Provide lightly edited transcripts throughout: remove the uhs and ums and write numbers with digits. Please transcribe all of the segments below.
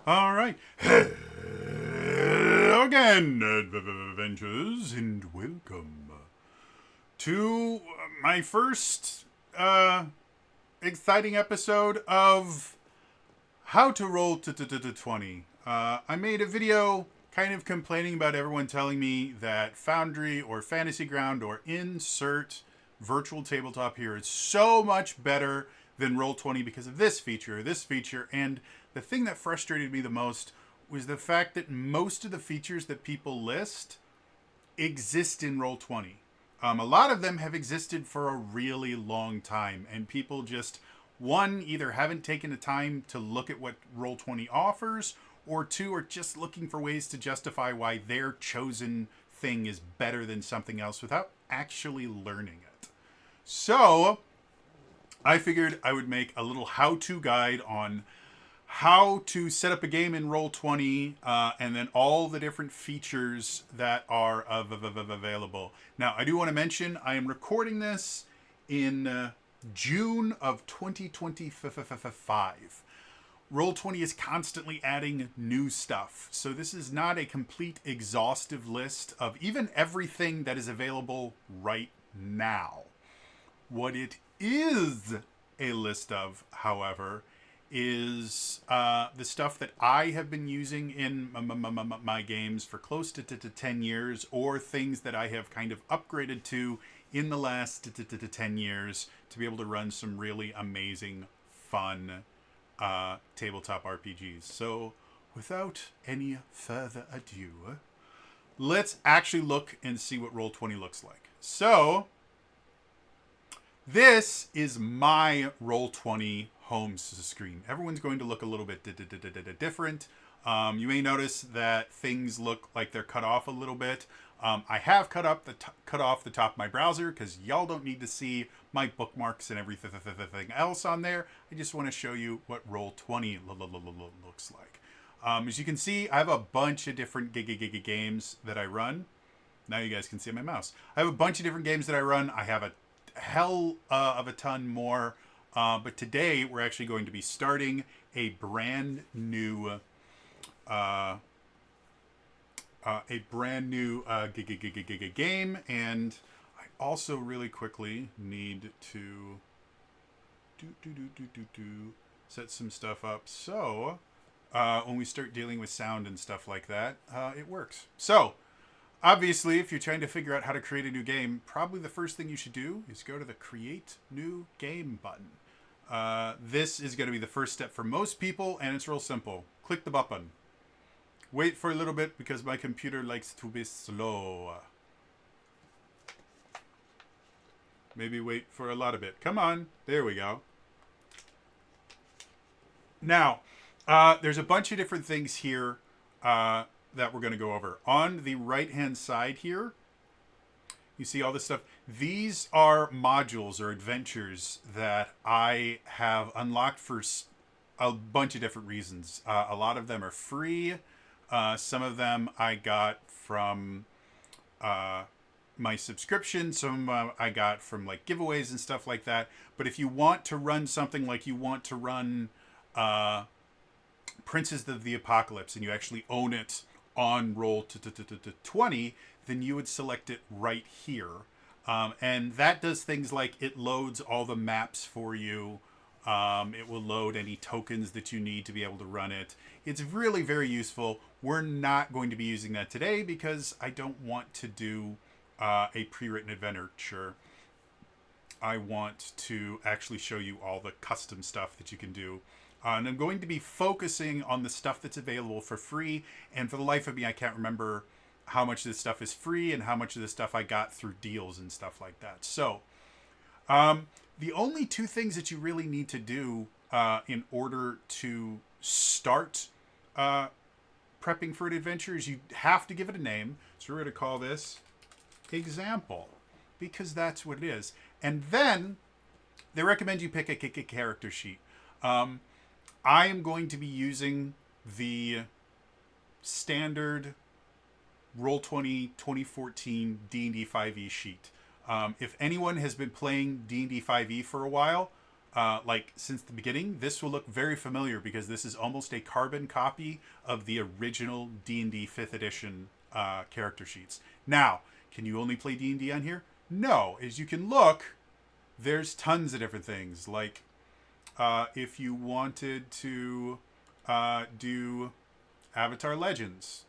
All right. Hello again, adventures, and welcome to my first exciting episode of How to Roll 20. I made a video kind of complaining about everyone telling me that Foundry or Fantasy Ground or insert virtual tabletop here is so much better than Roll20 because of this feature, and the thing that frustrated me the most was the fact that most of the features that people list exist in Roll20. A lot of them have existed for a really long time, and people just, one, either haven't taken the time to look at what Roll20 offers, or two, are just looking for ways to justify why their chosen thing is better than something else without actually learning it. So, I figured I would make a little how-to guide on how to set up a game in Roll20, and then all the different features that are available. Now, I do want to mention I am recording this in June of 2025. Roll20 is constantly adding new stuff, so this is not a complete exhaustive list of even everything that is available right now. What it is a list of, however, is the stuff that I have been using in my games for close to 10 years, or things that I have kind of upgraded to in the last 10 years to be able to run some really amazing, fun tabletop RPGs. So, without any further ado, let's actually look and see what Roll20 looks like. So, this is my Roll20 home screen. Everyone's going to look a little bit different. You may notice that things look like they're cut off a little bit. I have cut off the top of my browser because y'all don't need to see my bookmarks and everything else on there. I just want to show you what Roll20 looks like. As you can see, I have a bunch of different games that I run. Now you guys can see my mouse. I have a bunch of different games that I run. I have a hell of a ton more, but today we're actually going to be starting a brand new game, and I also really quickly need to set some stuff up so when we start dealing with sound and stuff like that, it works. So obviously, if you're trying to figure out how to create a new game, probably the first thing you should do is go to the Create New Game button. This is going to be the first step for most people, and it's real simple. Click the button. Wait for a little bit because my computer likes to be slow. Maybe wait for a lot of it. Come on. There we go. Now, there's a bunch of different things here that we're going to go over. On the right-hand side here, you see all this stuff. These are modules or adventures that I have unlocked for a bunch of different reasons. A lot of them are free. Some of them I got from my subscription. Some I got from like giveaways and stuff like that. But if you want to run something like you want to run Princes of the Apocalypse and you actually own it on Roll20, then you would select it right here. And that does things like it loads all the maps for you. It will load any tokens that you need to be able to run it. It's really very useful. We're not going to be using that today because I don't want to do a pre-written adventure. I want to actually show you all the custom stuff that you can do. And I'm going to be focusing on the stuff that's available for free. And for the life of me, I can't remember how much of this stuff is free and how much of this stuff I got through deals and stuff like that. So, the only two things that you really need to do in order to start prepping for an adventure is you have to give it a name. So we're going to call this Example, because that's what it is. And then they recommend you pick a character sheet. I am going to be using the standard Roll20 2014 D&D 5e sheet. If anyone has been playing D&D 5e for a while, like since the beginning, this will look very familiar because this is almost a carbon copy of the original D&D 5th edition character sheets. Now, can you only play D&D on here? No. As you can look, there's tons of different things. Like if you wanted to do Avatar Legends,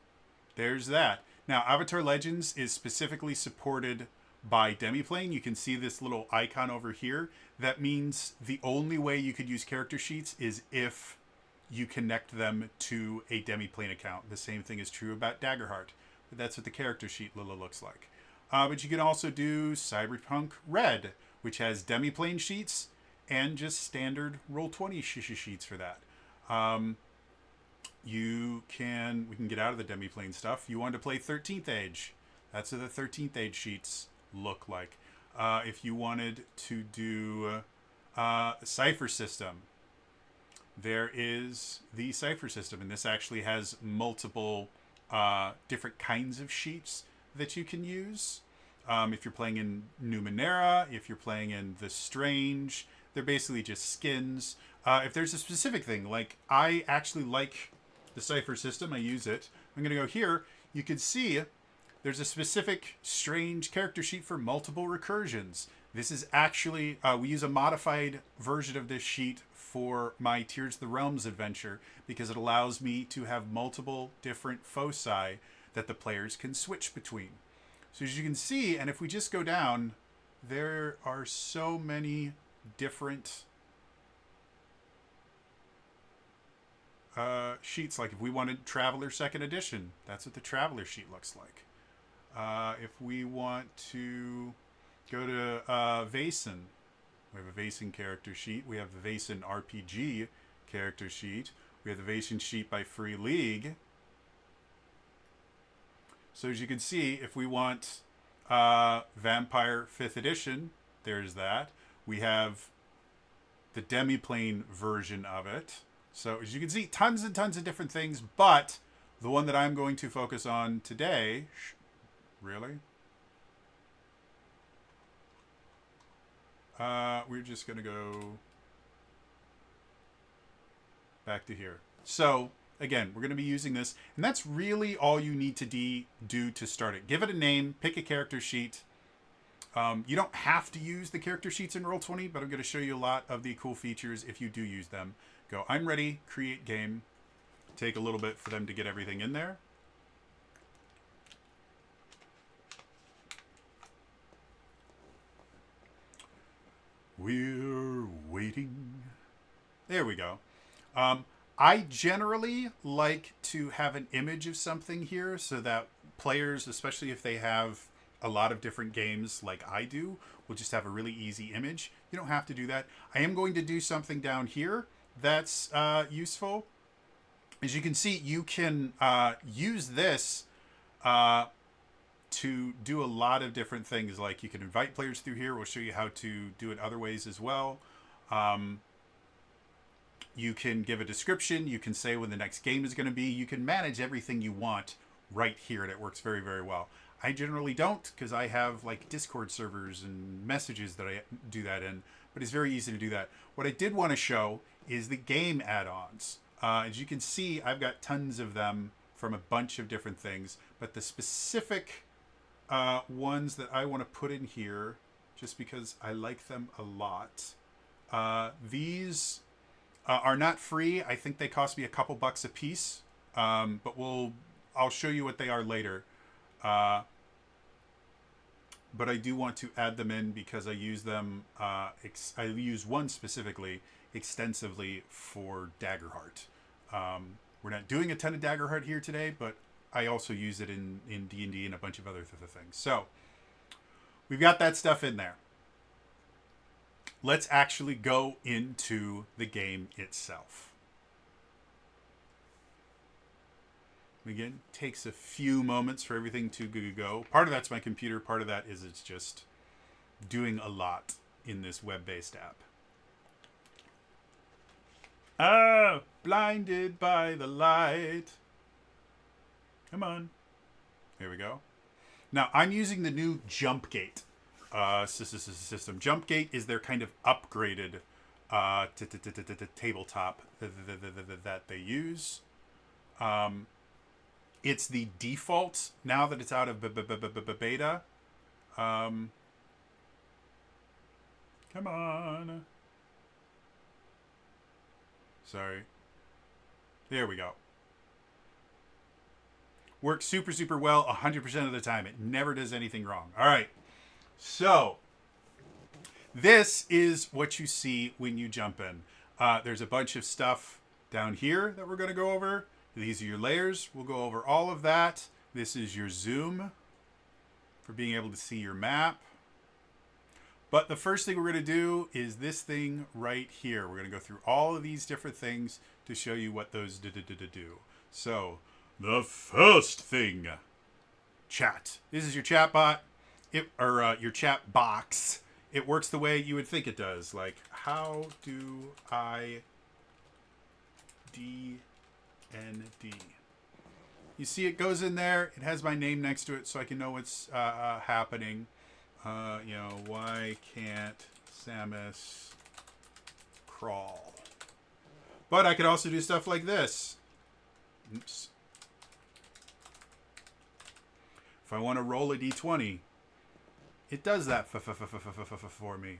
there's that. Now, Avatar Legends is specifically supported by Demiplane. You can see this little icon over here. That means the only way you could use character sheets is if you connect them to a Demiplane account. The same thing is true about Daggerheart. But that's what the character sheet looks like. But you can also do Cyberpunk Red, which has Demiplane sheets and just standard Roll20 sheets for that. We can get out of the Demiplane stuff. You want to play 13th Age. That's what the 13th Age sheets look like. If you wanted to do Cipher System, there is the Cipher System, and this actually has multiple different kinds of sheets that you can use. If you're playing in Numenera, if you're playing in The Strange, they're basically just skins. If there's a specific thing, like I actually like the Cipher System, I use it. I'm going to go here. You can see there's a specific strange character sheet for multiple recursions. This is actually, we use a modified version of this sheet for my Tears of the Realms adventure because it allows me to have multiple different foci that the players can switch between. So as you can see, and if we just go down, there are so many different sheets. Like if we wanted Traveler 2nd Edition, that's what the Traveler sheet looks like. If we want to go to Vaesen, we have a Vaesen character sheet. We have the Vaesen RPG character sheet. We have the Vaesen sheet by Free League. So as you can see, if we want Vampire 5th Edition, there's that. We have the Demiplane version of it. So as you can see, tons and tons of different things, but the one that I'm going to focus on today, really? We're just going to go back to here. So again, we're going to be using this, and that's really all you need to do to start it. Give it a name, pick a character sheet. You don't have to use the character sheets in Roll20, but I'm going to show you a lot of the cool features if you do use them. Go, I'm ready, create game. Take a little bit for them to get everything in there. We're waiting. There we go. I generally like to have an image of something here so that players, especially if they have a lot of different games like I do, will just have a really easy image. You don't have to do that. I am going to do something down here that's useful. As you can see, you can use this to do a lot of different things. Like you can invite players through here. We'll show you how to do it other ways as well. You can give a description. You can say when the next game is going to be. You can manage everything you want right here, and it works very, very well. I generally don't because I have like Discord servers and messages that I do that in, but it's very easy to do that. What I did want to show is the game add-ons. As you can see, I've got tons of them from a bunch of different things, but the specific ones that I want to put in here, just because I like them a lot, these are not free. I think they cost me a couple bucks a piece, but I'll show you what they are later. But I do want to add them in because I use them. I use one specifically extensively for Daggerheart. We're not doing a ton of Daggerheart here today, but I also use it in D&D and a bunch of other things. So we've got that stuff in there. Let's actually go into the game itself. Again, takes a few moments for everything to go. Part of that's my computer. Part of that is it's just doing a lot in this web-based app. Ah, blinded by the light. Come on. Here we go. Now, I'm using the new Jump Gate system. Jump Gate is their kind of upgraded tabletop that they use. It's the default now that it's out of beta. Come on. Sorry. There we go. Works super, super well 100% of the time. It never does anything wrong. All right. So, this is what you see when you jump in. There's a bunch of stuff down here that we're going to go over. These are your layers. We'll go over all of that. This is your zoom for being able to see your map. But the first thing we're going to do is this thing right here. We're going to go through all of these different things to show you what those do. So, the first thing, chat. This is your chat bot, your chat box. It works the way you would think it does. Like, how do I DND? You see it goes in there. It has my name next to it so I can know what's happening. Why can't Samus crawl? But I could also do stuff like this. Oops. If I want to roll a d20, it does that for me.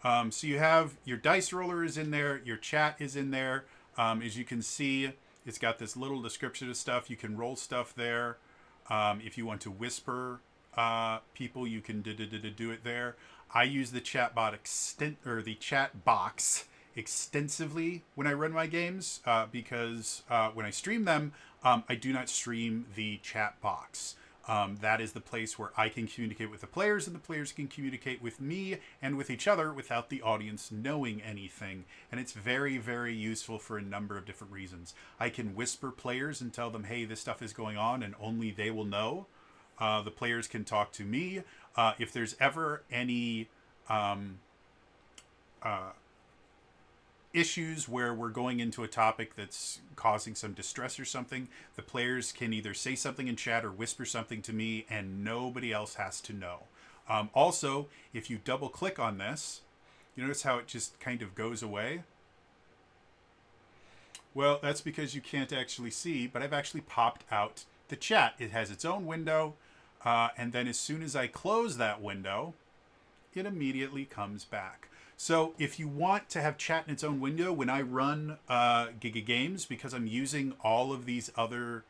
So you have your dice roller is in there. Your chat is in there. As you can see, it's got this little description of stuff. You can roll stuff there. If you want to whisper people, you can do it there. I use the chat bot the chat box extensively when I run my games because when I stream them, I do not stream the chat box. That is the place where I can communicate with the players and the players can communicate with me and with each other without the audience knowing anything. And it's very, very useful for a number of different reasons. I can whisper players and tell them, hey, this stuff is going on, and only they will know. The players can talk to me. If there's ever any issues where we're going into a topic that's causing some distress or something, the players can either say something in chat or whisper something to me and nobody else has to know. Also, if you double click on this, you notice how it just kind of goes away? Well, that's because you can't actually see, but I've actually popped out the chat. It has its own window, and then as soon as I close that window, it immediately comes back. So if you want to have chat in its own window, when I run Giga Games, because I'm using all of these other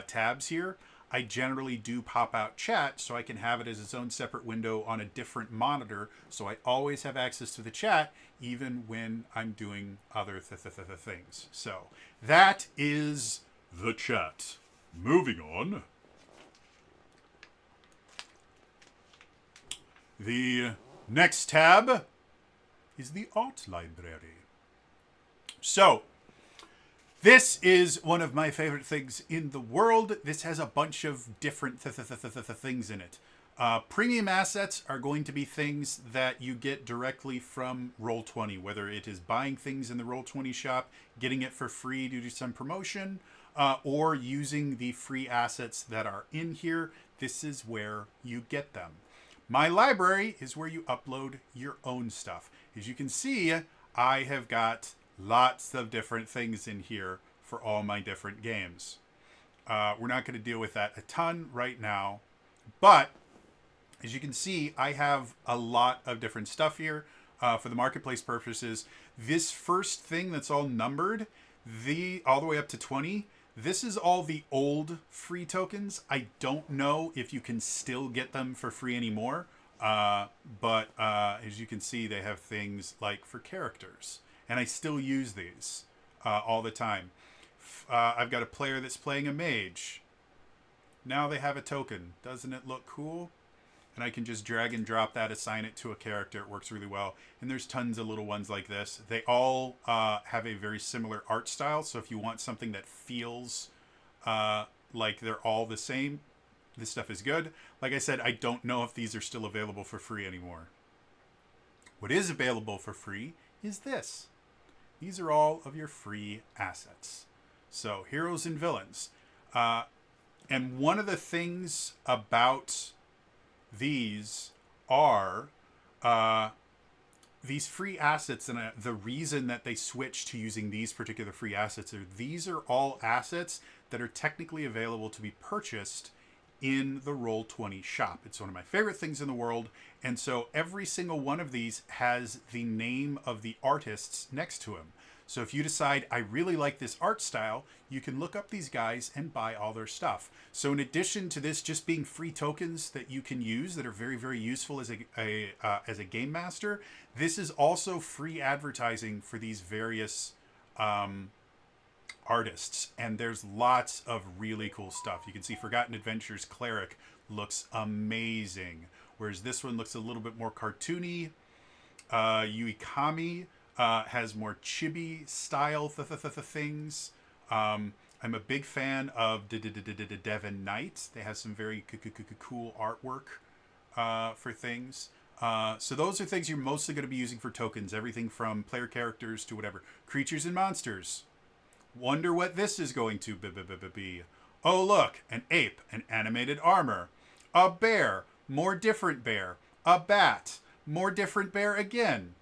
tabs here, I generally do pop out chat so I can have it as its own separate window on a different monitor. So I always have access to the chat, even when I'm doing other things. So that is the chat. Moving on. The next tab is the art library. So, this is one of my favorite things in the world. This has a bunch of different things in it. Premium assets are going to be things that you get directly from Roll20, whether it is buying things in the Roll20 shop, getting it for free due to some promotion, or using the free assets that are in here. This is where you get them. My library is where you upload your own stuff. As you can see, I have got lots of different things in here for all my different games. We're not going to deal with that a ton right now, but as you can see, I have a lot of different stuff here for the marketplace purposes. This first thing that's all numbered, all the way up to 20, this is all the old free tokens. I don't know if you can still get them for free anymore. But as you can see, they have things like for characters. And I still use these all the time. I've got a player that's playing a mage. Now they have a token. Doesn't it look cool? And I can just drag and drop that, assign it to a character. It works really well. And there's tons of little ones like this. They all have a very similar art style. So if you want something that feels like they're all the same, this stuff is good. Like I said, I don't know if these are still available for free anymore. What is available for free is this. These are all of your free assets. So heroes and villains. And one of the things about these are these free assets, and the reason that they switched to using these particular free assets are these are all assets that are technically available to be purchased in the Roll20 shop. It's one of my favorite things in the world. And so every single one of these has the name of the artists next to him. So if you decide, I really like this art style, you can look up these guys and buy all their stuff. So in addition to this just being free tokens that you can use that are very, very useful as a game master, this is also free advertising for these various artists. And there's lots of really cool stuff. You can see Forgotten Adventures Cleric looks amazing, whereas this one looks a little bit more cartoony. Yuikami has more chibi style things. I'm a big fan of Devon Knight. They have some very cool artwork for things. So those are things you're mostly going to be using for tokens. Everything from player characters to whatever. Creatures and monsters. Wonder what this is going to be. Oh, look, an ape, an animated armor. A bear, more different bear. A bat, more different bear again.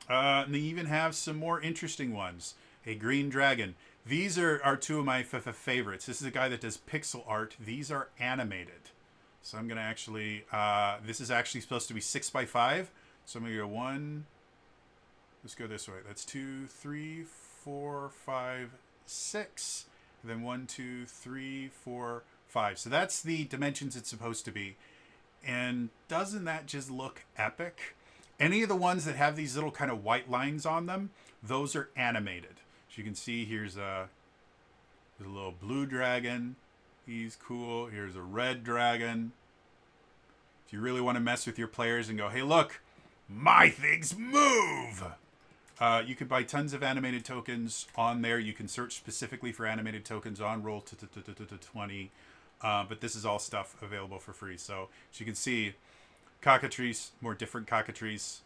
And they even have some more interesting ones. A green dragon. These are two of my favorites. This is a guy that does pixel art. These are animated. So I'm going to actually... this is actually supposed to be 6x5. So I'm going to go 1... Let's go this way. That's 2, 3, 4, 5, 6. And then 1, 2, 3, 4, 5. So that's the dimensions it's supposed to be. And doesn't that just look epic? Any of the ones that have these little kind of white lines on them, those are animated. So you can see here's a little blue dragon. He's cool. Here's a red dragon. If you really want to mess with your players and go, hey, look, my things move. You can buy tons of animated tokens on there. You can search specifically for animated tokens on Roll20. But this is all stuff available for free. So as you can see, cockatrice, more different cockatrice,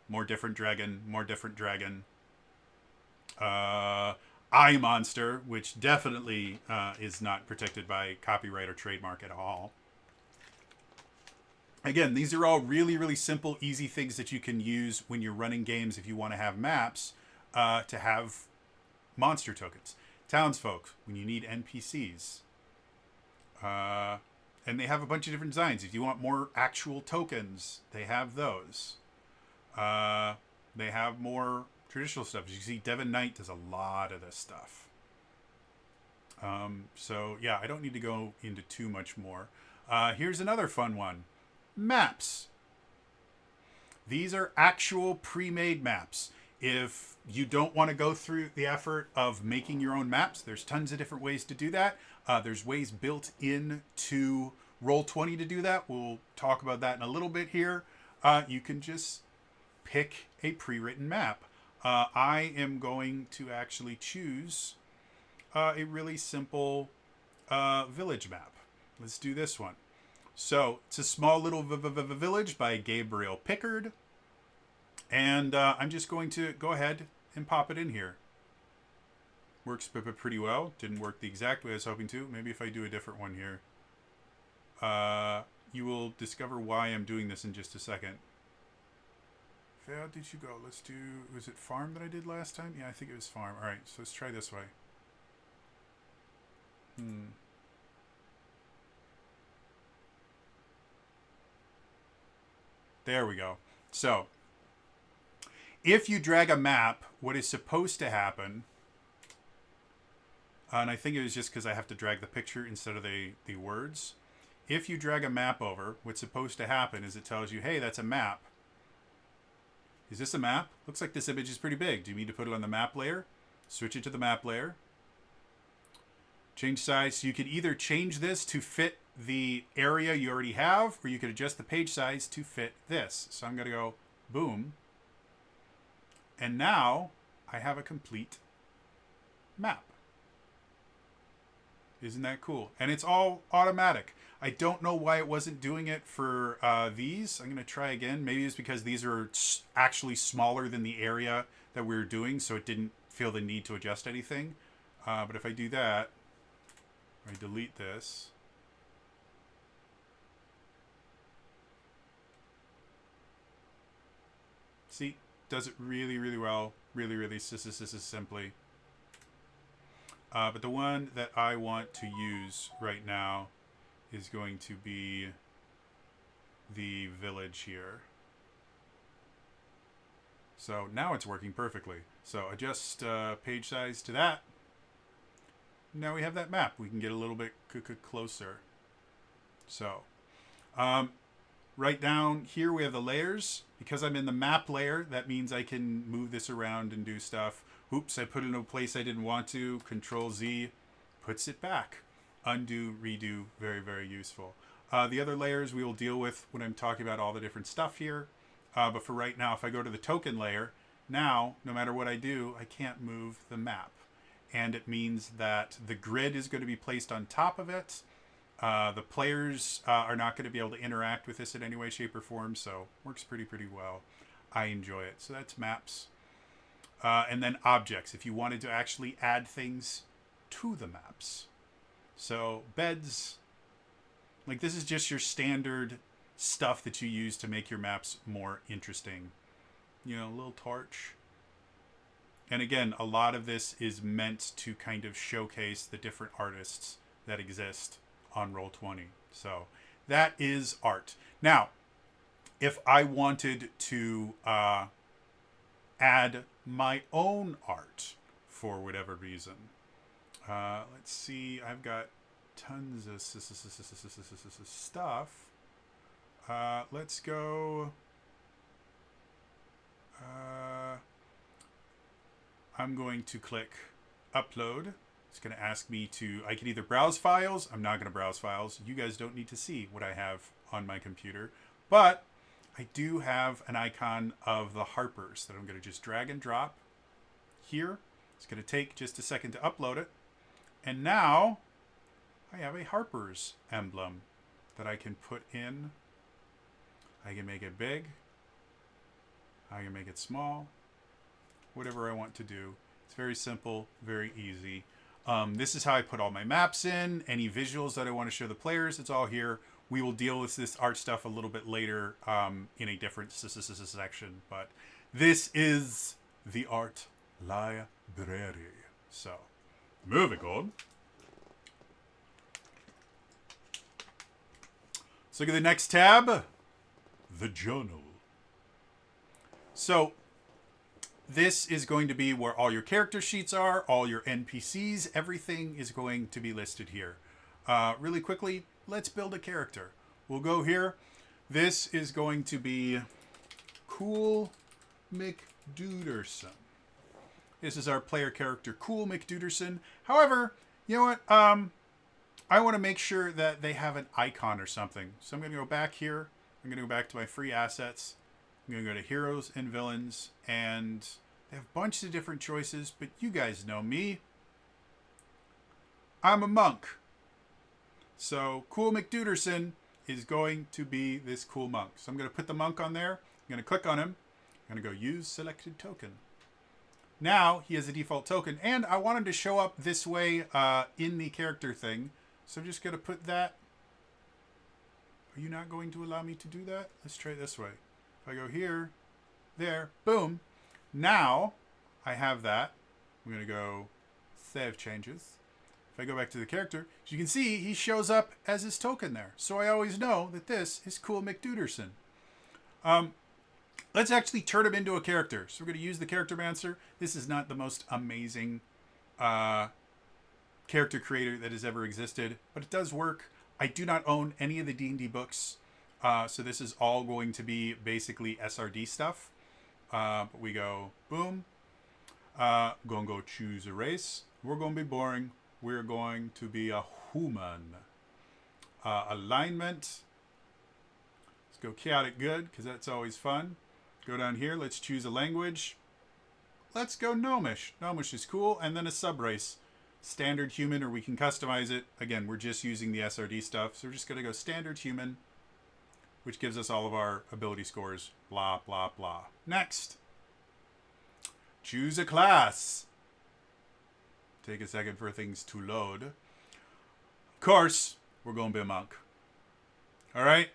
more different dragon, more different dragon. Eye monster, which definitely is not protected by copyright or trademark at all. Again, these are all really, really simple, easy things that you can use when you're running games if you want to have maps to have monster tokens. Townsfolk, when you need NPCs. And they have a bunch of different designs. If you want more actual tokens, they have those. They have more traditional stuff. As you see, Devon Knight does a lot of this stuff. So, yeah, I don't need to go into too much more. Here's another fun one. Maps. These are actual pre-made maps. If you don't want to go through the effort of making your own maps, there's tons of different ways to do that. There's ways built into Roll20 to do that. We'll talk about that in a little bit here. You can just pick a pre-written map. I am going to actually choose a really simple village map. Let's do this one. So it's a small little village by Gabriel Pickard. And I'm just going to go ahead and pop it in here. Works pretty well. Didn't work the exact way I was hoping to. Maybe if I do a different one here. You will discover why I'm doing this in just a second. How did you go? Let's do... Was it farm that I did last time? Yeah, I think it was farm. Alright, so let's try this way. There we go. So, if you drag a map, what is supposed to happen... and I think it was just because I have to drag the picture instead of the words. If you drag a map over, what's supposed to happen is it tells you, hey, that's a map. Is this a map? Looks like this image is pretty big. Do you need to put it on the map layer? Switch it to the map layer. Change size. So you can either change this to fit the area you already have, or you could adjust the page size to fit this. So I'm going to go boom. And now I have a complete map. Isn't that cool? And it's all automatic. I don't know why it wasn't doing it for these. I'm going to try again. Maybe it's because these are actually smaller than the area that we were doing, so it didn't feel the need to adjust anything. But if I do that, I delete this. See, does it really, really well. Really, really simply. But the one that I want to use right now is going to be the village here. So now it's working perfectly. So adjust page size to that. Now we have that map. We can get a little bit closer. So right down here we have the layers. Because I'm in the map layer, that means I can move this around and do stuff. Oops, I put it in a place I didn't want to. Control Z puts it back. Undo, redo, very, very useful. The other layers we will deal with when I'm talking about all the different stuff here. But for right now, if I go to the token layer, now, no matter what I do, I can't move the map. And it means that the grid is going to be placed on top of it. The players are not going to be able to interact with this in any way, shape, or form, so works pretty well. I enjoy it. So that's maps. And then objects, if you wanted to actually add things to the maps. So beds, like this is just your standard stuff that you use to make your maps more interesting. You know, a little torch. And again, a lot of this is meant to kind of showcase the different artists that exist on Roll20. So that is art. Now, if I wanted to add my own art for whatever reason, let's see, I've got tons of stuff. Let's go. I'm going to click upload. It's going to ask me to, I can either browse files. I'm not going to browse files. You guys don't need to see what I have on my computer. But I do have an icon of the Harpers that I'm going to just drag and drop here. It's going to take just a second to upload it. And now I have a Harpers emblem that I can put in. I can make it big. I can make it small. Whatever I want to do. It's very simple, very easy. This is how I put all my maps in. Any visuals that I want to show the players, it's all here. We will deal with this art stuff a little bit later in a different section. But this is the art library. So, moving on. Let's look at the next tab. The journal. So, this is going to be where all your character sheets are, all your NPCs, everything is going to be listed here. Really quickly, let's build a character. We'll go here. This is going to be Cool McDuderson. This is our player character, Cool McDuderson. However, you know what? I want to make sure that they have an icon or something. So I'm going to go back here. I'm going to go back to my free assets. I'm going to go to Heroes and Villains, and they have a bunch of different choices, but you guys know me. I'm a monk. So Cool McDuderson is going to be this cool monk. So I'm going to put the monk on there. I'm going to click on him. I'm going to go Use Selected Token. Now he has a default token, and I want him to show up this way in the character thing. So I'm just going to put that. Are you not going to allow me to do that? Let's try it this way. If I go here, there, boom. Now I have that. I'm going to go Save Changes. If I go back to the character, as you can see, he shows up as his token there. So I always know that this is Cool McDuderson. Let's actually turn him into a character. So we're going to use the Character Mancer. This is not the most amazing character creator that has ever existed, but it does work. I do not own any of the D&D books. So this is all going to be basically SRD stuff. But we go, boom. Gonna go choose a race. We're going to be boring. We're going to be a human. Alignment. Let's go chaotic good, because that's always fun. Go down here. Let's choose a language. Let's go Gnomish. Gnomish is cool. And then a subrace. Standard human, or we can customize it. Again, we're just using the SRD stuff. So we're just going to go standard human, which gives us all of our ability scores. Blah, blah, blah. Next. Choose a class. Take a second for things to load. Of course, we're going to be a monk. All right.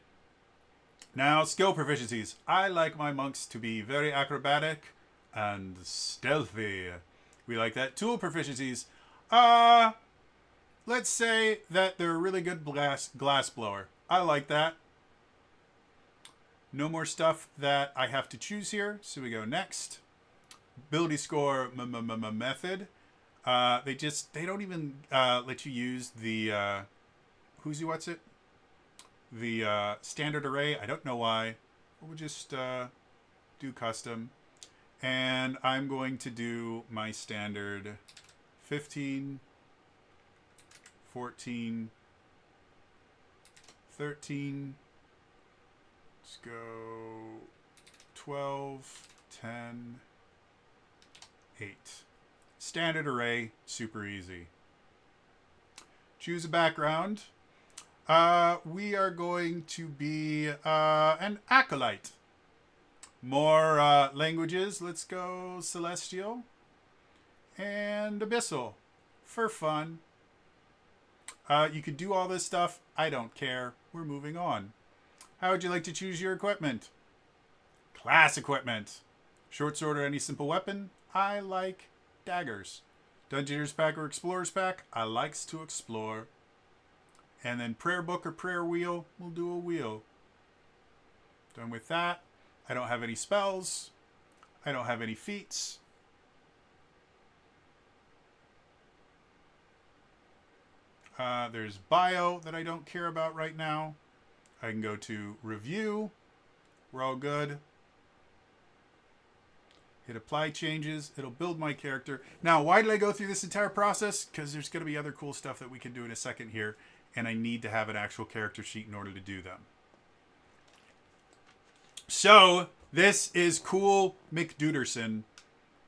Now, skill proficiencies. I like my monks to be very acrobatic and stealthy. We like that. Tool proficiencies. Let's say that they're a really good glass blower. I like that. No more stuff that I have to choose here. So we go next. Ability score method. They don't even let you use the what's it? The standard array. I don't know why. We'll just do custom. And I'm going to do my standard 15, 14, 13. Let's go 12, 10, 8. Standard array, super easy. Choose a background. We are going to be an acolyte. More languages. Let's go Celestial and Abyssal for fun. You could do all this stuff. I don't care. We're moving on. How would you like to choose your equipment? Class equipment. Short sword or any simple weapon. I like daggers. Dungeoneer's pack or explorer's pack. I likes to explore. And then prayer book or prayer wheel. We'll do a wheel. Done with that. I don't have any spells. I don't have any feats. There's bio that I don't care about right now. I can go to review. We're all good. Hit apply changes. It'll build my character. Now, why did I go through this entire process? Because there's going to be other cool stuff that we can do in a second here. And I need to have an actual character sheet in order to do them. So, this is Cool McDuderson.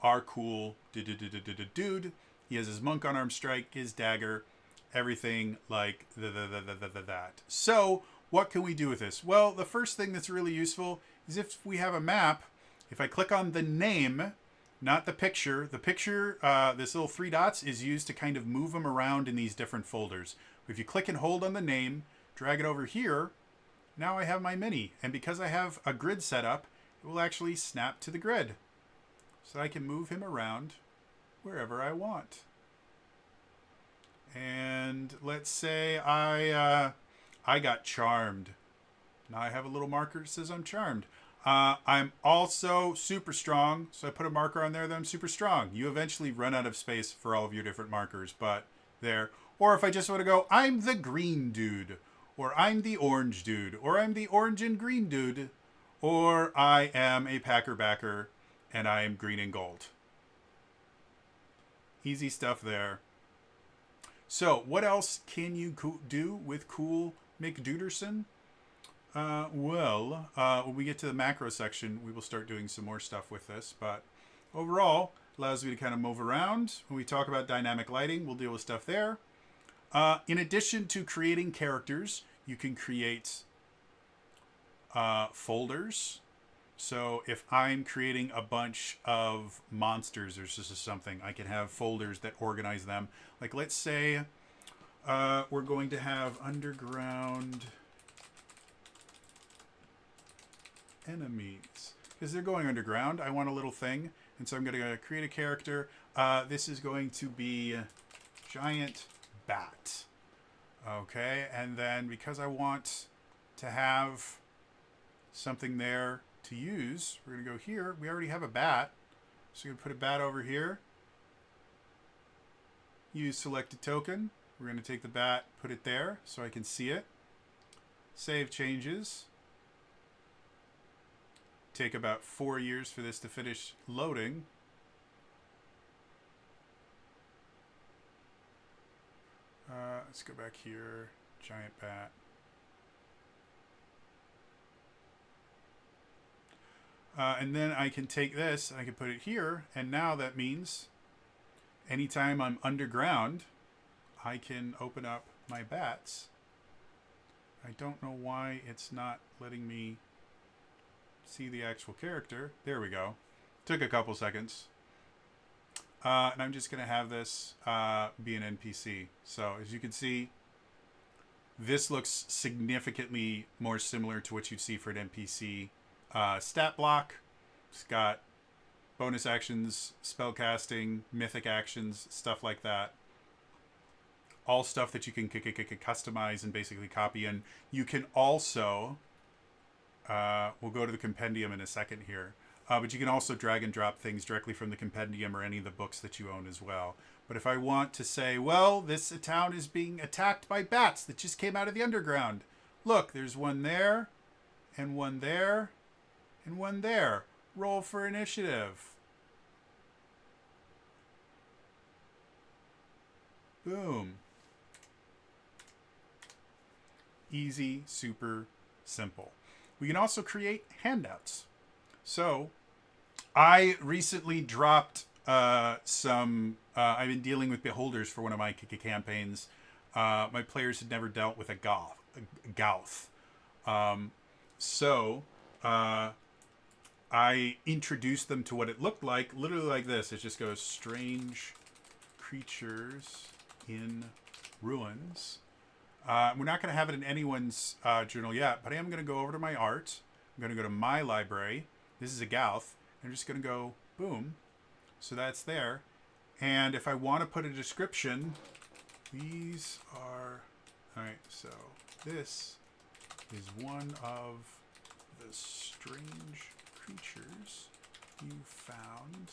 Our cool dude. He has his monk on arm strike, his dagger, everything like that. So, what can we do with this? Well, the first thing that's really useful is if we have a map, if I click on the name, not the picture, this little 3 dots is used to kind of move them around in these different folders. If you click and hold on the name, drag it over here, now I have my mini. And because I have a grid set up, it will actually snap to the grid. So I can move him around wherever I want. And let's say I got charmed. Now I have a little marker that says I'm charmed. I'm also super strong, so I put a marker on there that I'm super strong. You eventually run out of space for all of your different markers, but there. Or if I just want to go, I'm the green dude, or I'm the orange dude, or I'm the orange and green dude, or I am a packer backer, and I am green and gold. Easy stuff there. So, what else can you do with Cool McDuderson? When we get to the macro section, we will start doing some more stuff with this. But overall, allows me to kind of move around. When we talk about dynamic lighting, we'll deal with stuff there. In addition to creating characters, you can create folders. So if I'm creating a bunch of monsters or just something, I can have folders that organize them. Like let's say we're going to have underground enemies. Because they're going underground, I want a little thing. And so I'm going to create a character. This is going to be giant bat. Okay, and then because I want to have something there to use, we're going to go here. We already have a bat. So we're going to put a bat over here. Use selected token. We're going to take the bat, put it there so I can see it. Save changes. Take about 4 years for this to finish loading. Let's go back here. Giant bat. And then I can take this, I can put it here, and now that means anytime I'm underground, I can open up my bats. I don't know why it's not letting me see the actual character. There we go. Took a couple seconds. And I'm just going to have this be an NPC. So as you can see, This looks significantly more similar to what you'd see for an NPC. Stat block. It's got bonus actions, spellcasting, mythic actions, stuff like that. All stuff that you can customize and basically copy. And you can also, we'll go to the Compendium in a second here, but you can also drag and drop things directly from the Compendium or any of the books that you own as well. But if I want to say, well, this town is being attacked by bats that just came out of the underground. Look, there's one there, and one there, and one there. Roll for initiative. Boom. Easy, super simple. We can also create handouts. So I recently dropped some, I've been dealing with beholders for one of my campaigns. My players had never dealt with a Gauth. So I introduced them to what it looked like, literally like this. It just goes strange creatures in ruins. We're not going to have it in anyone's journal yet, but I am going to go over to my art. I'm going to go to my library. This is a Gauth. I'm just going to go boom. So that's there. And if I want to put a description, these are, all right, so this is one of the strange creatures you found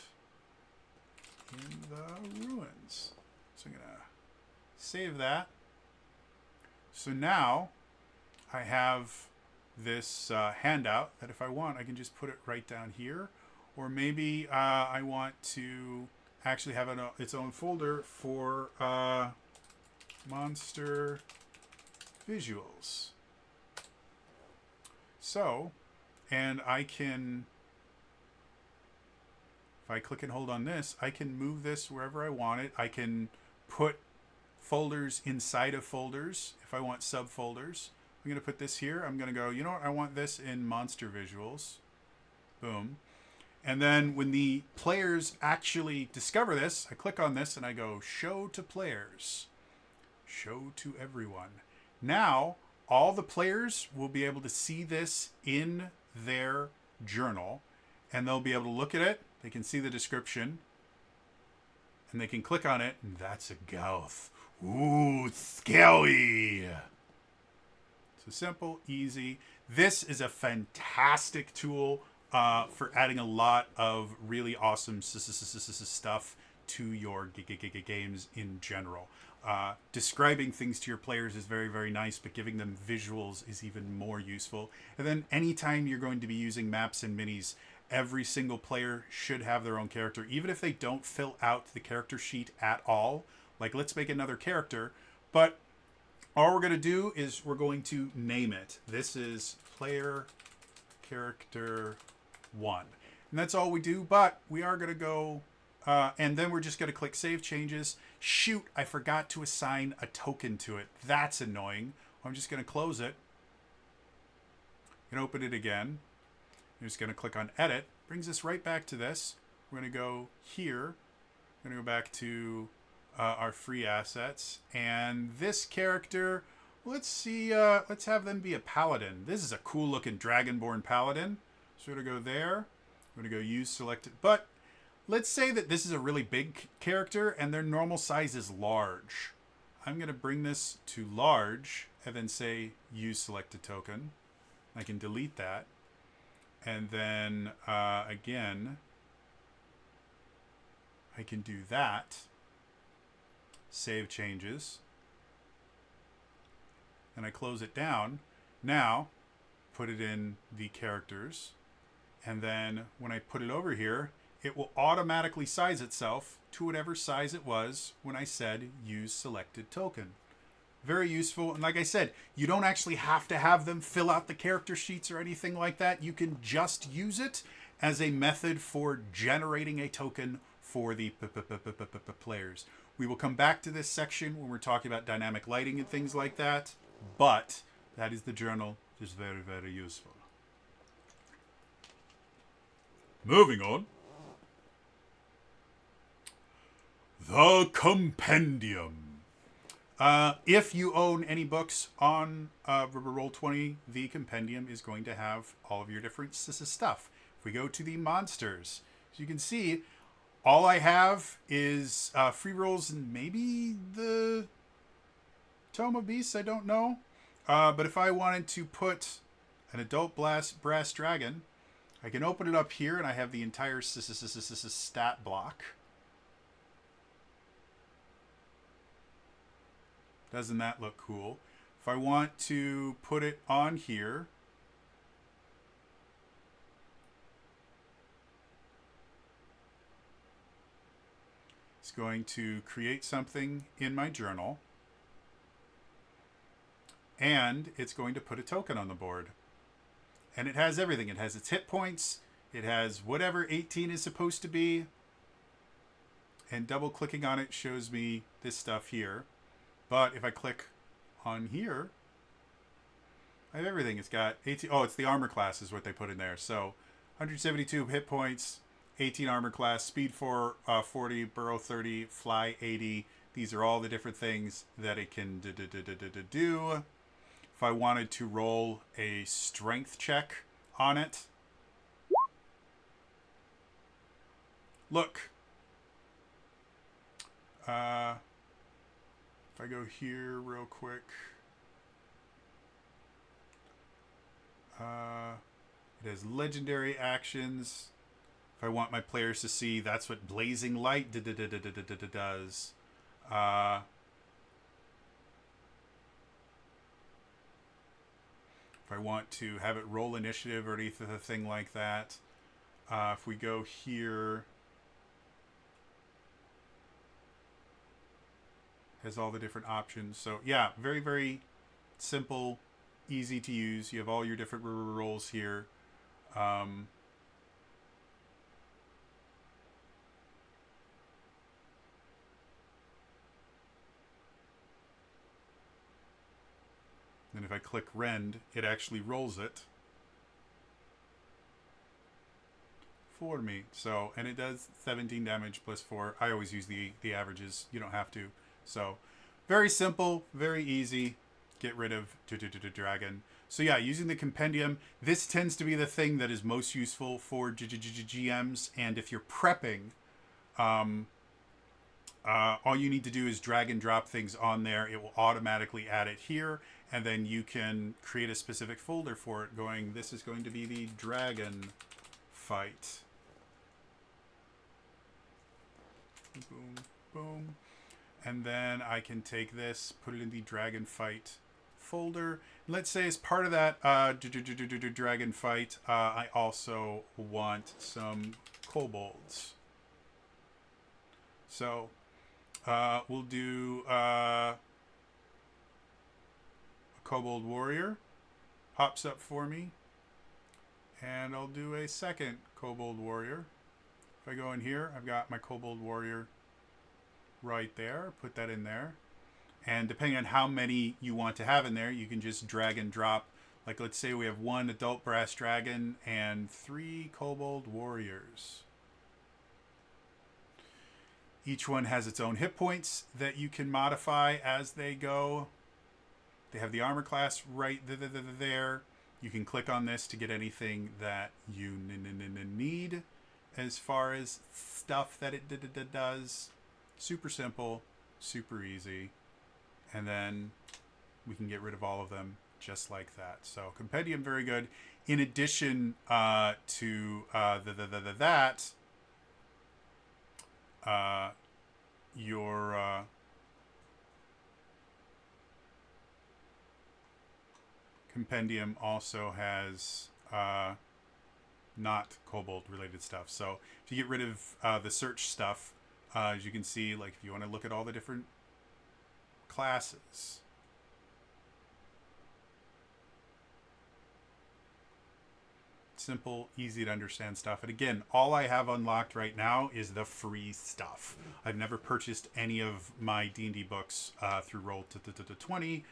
in the ruins. So I'm going to save that. So now I have this handout that if I want, I can just put it right down here. Or maybe I want to actually have its own folder for monster visuals. So, and I can, if I click and hold on this, I can move this wherever I want it. I can put folders inside of folders if I want subfolders. I'm going to put this here. I'm going to go, you know what? I want this in monster visuals. Boom. And then when the players actually discover this, I click on this and I go show to players. Show to everyone. Now, all the players will be able to see this in their journal and they'll be able to look at it. They can see the description and they can click on it. And that's a Gauth. Ooh, scary. So simple, easy. This is a fantastic tool for adding a lot of really awesome stuff to your games in general. Describing things to your players is very, very nice, but giving them visuals is even more useful. And then anytime you're going to be using maps and minis, every single player should have their own character, even if they don't fill out the character sheet at all. Like, let's make another character, but all we're going to do is we're going to name it. This is player character 1. And that's all we do, but we are going to go, and then we're just going to click Save Changes. Shoot, I forgot to assign a token to it. That's annoying. I'm just going to close it and open it again. I'm just going to click on Edit. Brings us right back to this. We're going to go here. We're going to go back to our free assets. And this character, let's see, let's have them be a paladin. This is a cool looking dragonborn paladin. So we're going to go there. We're going to go use selected. But let's say that this is a really big character and their normal size is large. I'm going to bring this to large and then say use selected token. I can delete that. And then again, I can do that. Save changes. And I close it down. Now, put it in the characters. And then when I put it over here, it will automatically size itself to whatever size it was when I said use selected token. Very useful. And like I said, you don't actually have to have them fill out the character sheets or anything like that. You can just use it as a method for generating a token for the players. We will come back to this section when we're talking about dynamic lighting and things like that. But that is the journal. It's very, very useful. Moving on. The Compendium. If you own any books on Roll20, the Compendium is going to have all of your different stuff. If we go to the monsters, as you can see, all I have is free rolls and maybe the Tome of Beasts. I don't know. But if I wanted to put an adult brass dragon, I can open it up here, and I have the entire stat block. Doesn't that look cool? If I want to put it on here, it's going to create something in my journal, and it's going to put a token on the board. And it has everything. It has its hit points. It has whatever 18 is supposed to be. And double clicking on it shows me this stuff here. But if I click on here, I have everything. It's got 18. Oh, it's the armor class is what they put in there. So 172 hit points, 18 armor class, speed 40, burrow 30, fly 80. These are all the different things that it can do. If I wanted to roll a strength check on it, look. If I go here real quick, it has legendary actions. If I want my players to see, that's what Blazing Light does. If I want to have it roll initiative or anything like that, if we go here, has all the different options. So yeah, very, very simple, easy to use. You have all your different rolls here. And if I click rend, it actually rolls it for me. So, and it does 17 damage plus 4. I always use the averages. You don't have to. So, very simple, very easy. Get rid of dragon. So yeah, using the Compendium, this tends to be the thing that is most useful for GMs. And if you're prepping, all you need to do is drag and drop things on there. It will automatically add it here. And then you can create a specific folder for it going, this is going to be the dragon fight. Boom, boom. And then I can take this, put it in the dragon fight folder. Let's say as part of that dragon fight, I also want some kobolds. So we'll do a kobold warrior. Pops up for me. And I'll do a second kobold warrior. If I go in here, I've got my kobold warrior right there. Put that in there. And depending on how many you want to have in there, you can just drag and drop. Like let's say we have 1 adult brass dragon and 3 kobold warriors. Each one has its own hit points that you can modify as they go. They have the armor class right there. You can click on this to get anything that you need as far as stuff that it does. Super simple, super easy. And then we can get rid of all of them just like that. So Compendium, very good. In addition to that, your Compendium also has not kobold related stuff. So if you get rid of the search stuff, as you can see, like if you want to look at all the different classes, simple, easy to understand stuff. And again, all I have unlocked right now is the free stuff. I've never purchased any of my D&D books through Roll20.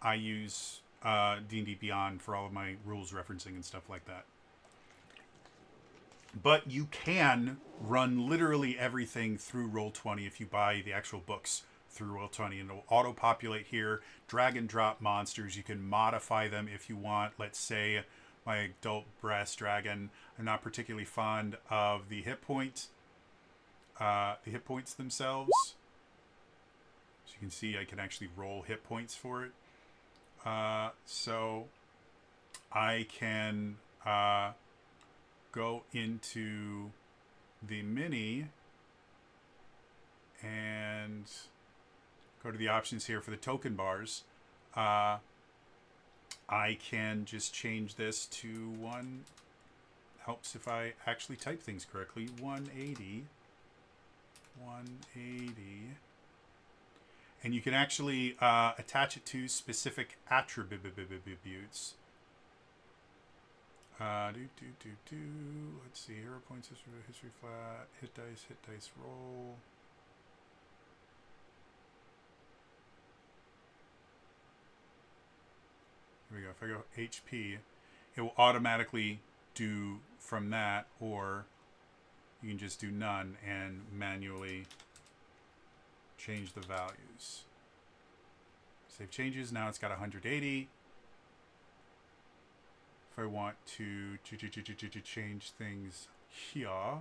I use D&D Beyond for all of my rules referencing and stuff like that. But you can run literally everything through Roll20 if you buy the actual books through Roll20, and it'll auto-populate here. Drag and drop monsters. You can modify them if you want. Let's say my adult brass dragon. I'm not particularly fond of the hit points. The hit points themselves. So you can see I can actually roll hit points for it. So I can go into the mini and go to the options here for the token bars. I can just change this to one. Helps if I actually type things correctly. 180. And you can actually attach it to specific attributes. Let's see, hero points, history flat, hit dice, roll. Here we go. If I go HP, it will automatically do from that, or you can just do none and manually change the values. Save changes. Now it's got 180. If I want to change things here, I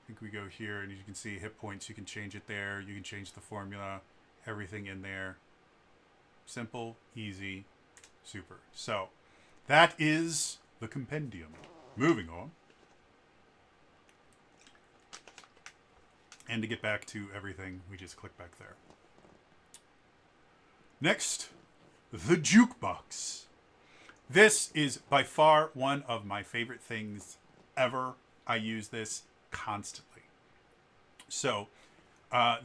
think we go here, and you can see hit points. You can change it there. You can change the formula. Everything in there. Simple, easy, super. So that is the compendium. Moving on. And to get back to everything, we just click back there. Next, the Jukebox. This is by far one of my favorite things ever. I use this constantly. So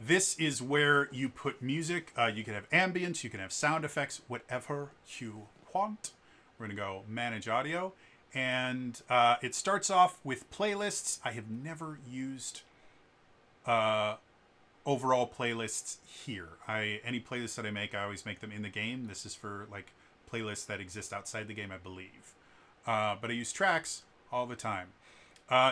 this is where you put music. You can have ambience, you can have sound effects, whatever you want. We're going to go manage audio. And it starts off with playlists. I have never used overall playlists here. Any playlists that I make, I always make them in the game. This is for like playlists that exist outside the game, I believe. But I use tracks all the time.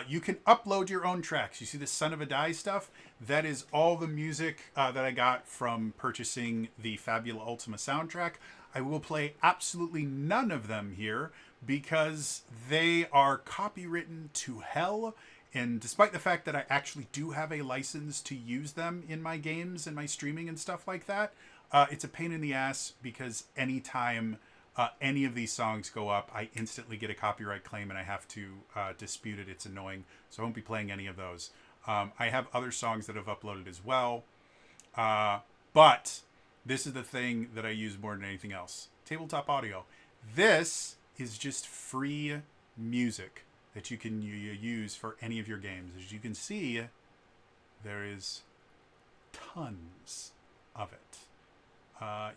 You can upload your own tracks. You see this Son of a Die stuff? That is all the music that I got from purchasing the Fabula Ultima soundtrack. I will play absolutely none of them here because they are copywritten to hell. And despite the fact that I actually do have a license to use them in my games and my streaming and stuff like that, it's a pain in the ass because anytime any of these songs go up, I instantly get a copyright claim and I have to dispute it. It's annoying. So I won't be playing any of those. I have other songs that I've uploaded as well. But this is the thing that I use more than anything else. Tabletop audio. This is just free music that you can use for any of your games. As you can see, there is tons of it.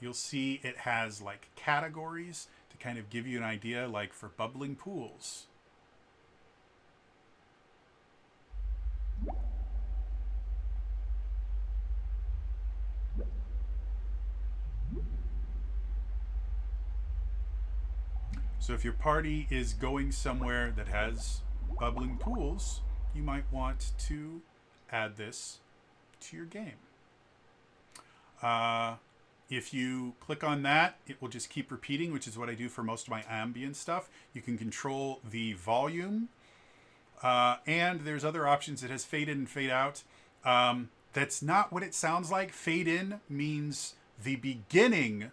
You'll see it has like categories to kind of give you an idea, like for bubbling pools. So if your party is going somewhere that has bubbling pools, you might want to add this to your game. If you click on that, it will just keep repeating, which is what I do for most of my ambient stuff. You can control the volume. And there's other options. It has fade in and fade out. That's not what it sounds like. Fade in means the beginning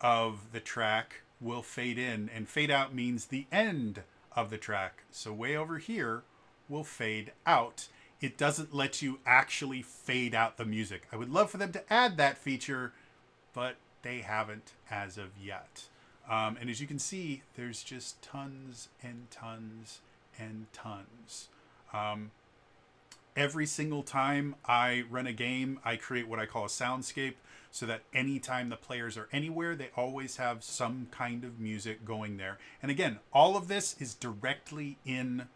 of the track will fade in, and fade out means the end of the track. So way over here will fade out. It doesn't let you actually fade out the music. I would love for them to add that feature, but they haven't as of yet. And as you can see, there's just tons and tons and tons. Every single time I run a game, I create what I call a soundscape, so that anytime the players are anywhere, they always have some kind of music going there. And again, all of this is directly in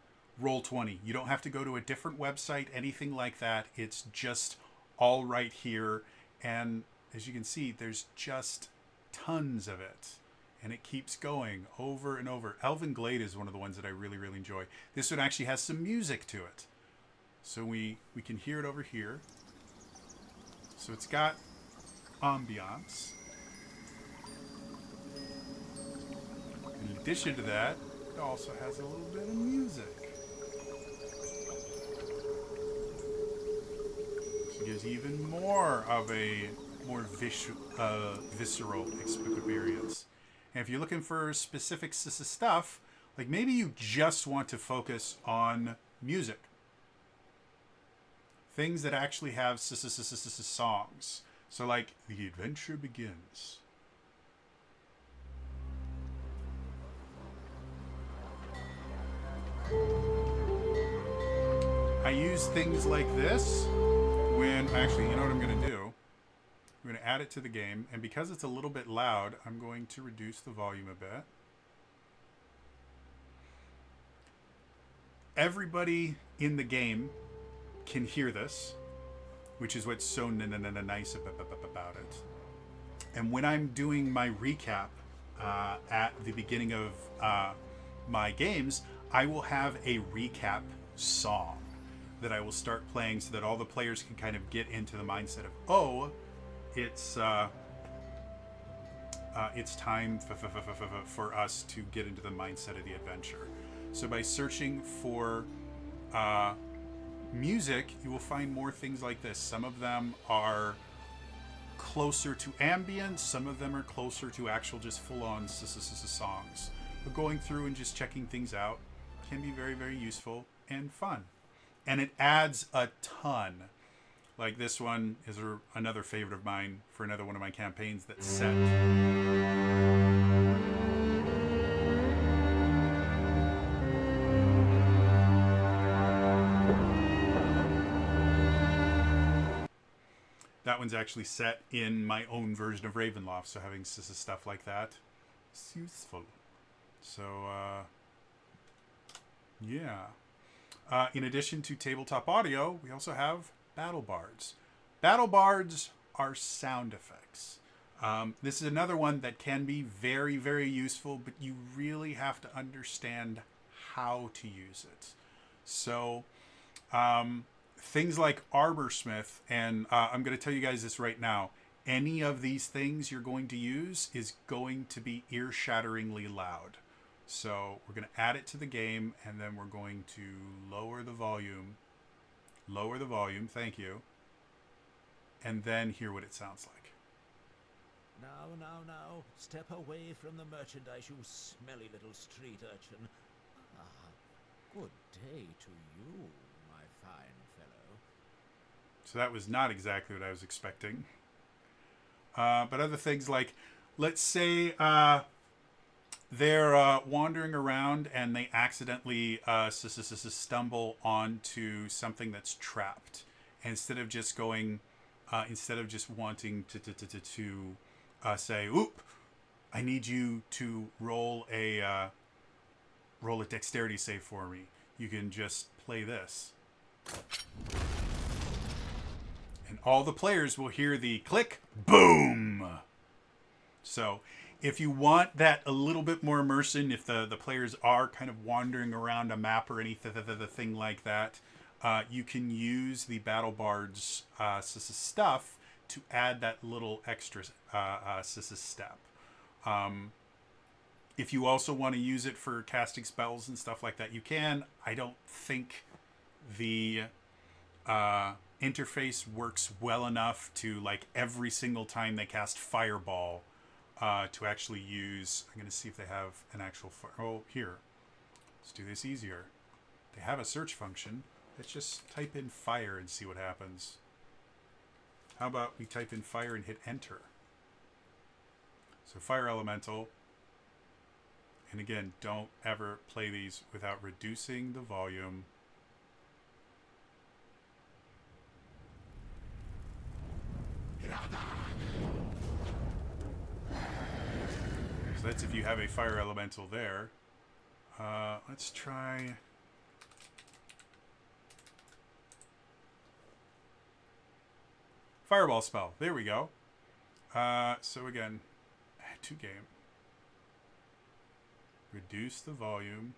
Roll20. You don't have to go to a different website, anything like that. It's just all right here. And as you can see, there's just tons of it. And it keeps going over and over. Elven Glade is one of the ones that I really, really enjoy. This one actually has some music to it. So we can hear it over here. So it's got ambiance. In addition to that, it also has a little bit of music. So it gives even more of a more visceral experience. And if you're looking for specific stuff, like maybe you just want to focus on music. Things that actually have songs. So like, the adventure begins. I use things like this when, actually, you know what I'm going to do? I'm going to add it to the game, and because it's a little bit loud, I'm going to reduce the volume a bit. Everybody in the game can hear this, which is what's so nice about it. And when I'm doing my recap at the beginning of my games, I will have a recap song that I will start playing so that all the players can kind of get into the mindset of, oh, it's time for us to get into the mindset of the adventure. So by searching for music, you will find more things like this. Some of them are closer to ambient, some of them are closer to actual just full-on songs. But going through and just checking things out can be very, very useful and fun. And it adds a ton. Like this one is another favorite of mine for another one of my campaigns that's set. That one's actually set in my own version of Ravenloft, so having stuff like that is useful. So, yeah. In addition to tabletop audio, we also have battle bards. Battle bards are sound effects. This is another one that can be very, very useful, but you really have to understand how to use it. So, things like Arborsmith, and I'm going to tell you guys this right now. Any of these things you're going to use is going to be ear-shatteringly loud. So we're going to add it to the game, and then we're going to lower the volume. Lower the volume, thank you. And then hear what it sounds like. Now. Step away from the merchandise, you smelly little street urchin. Good day to you, my fine fellow. So that was not exactly what I was expecting. But other things like, let's say they're wandering around and they accidentally stumble onto something that's trapped. Instead of just wanting to say, "Oop, I need you to roll a dexterity save for me," you can just play this. And all the players will hear the click, boom. So if you want that a little bit more immersion, if the players are kind of wandering around a map or anything like that, you can use the Battle Bard's stuff to add that little extra step. If you also want to use it for casting spells and stuff like that, you can. I don't think the interface works well enough to, like, every single time they cast Fireball to actually use. I'm going to see if they have an actual here. Let's do this easier. They have a search function. Let's just type in fire and see what happens. How about we type in fire and hit enter? So fire elemental. And again, don't ever play these without reducing the volume. So that's if you have a fire elemental there. Let's try... Fireball spell. There we go. So again, add to game. Reduce the volume.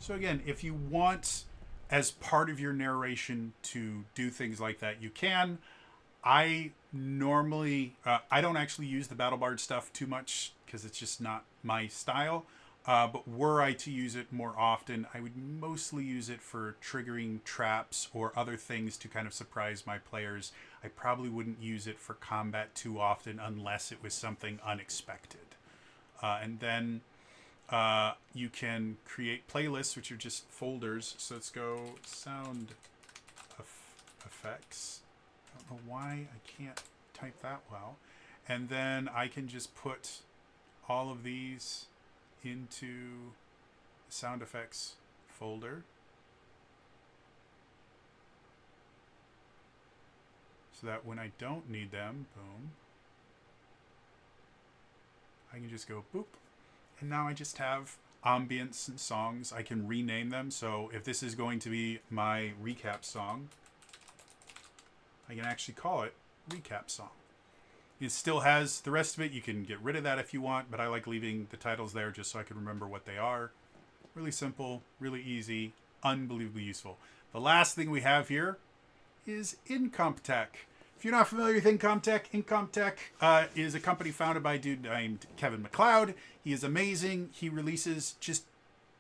So again, if you want as part of your narration to do things like that, you can. I normally I don't actually use the battle bard stuff too much because it's just not my style. But were I to use it more often, I would mostly use it for triggering traps or other things to kind of surprise my players. I probably wouldn't use it for combat too often unless it was something unexpected. And then you can create playlists, which are just folders. So let's go sound effects. I don't know why I can't type that well. And then I can just put all of these into the sound effects folder. So that when I don't need them, boom, I can just go boop. And now I just have ambience and songs. I can rename them. So if this is going to be my recap song, I can actually call it recap song. It still has the rest of it. You can get rid of that if you want, but I like leaving the titles there just so I can remember what they are. Really simple, really easy, unbelievably useful. The last thing we have here is Incomptech. If you're not familiar with Incomptech is a company founded by a dude named Kevin MacLeod. He is amazing. He releases just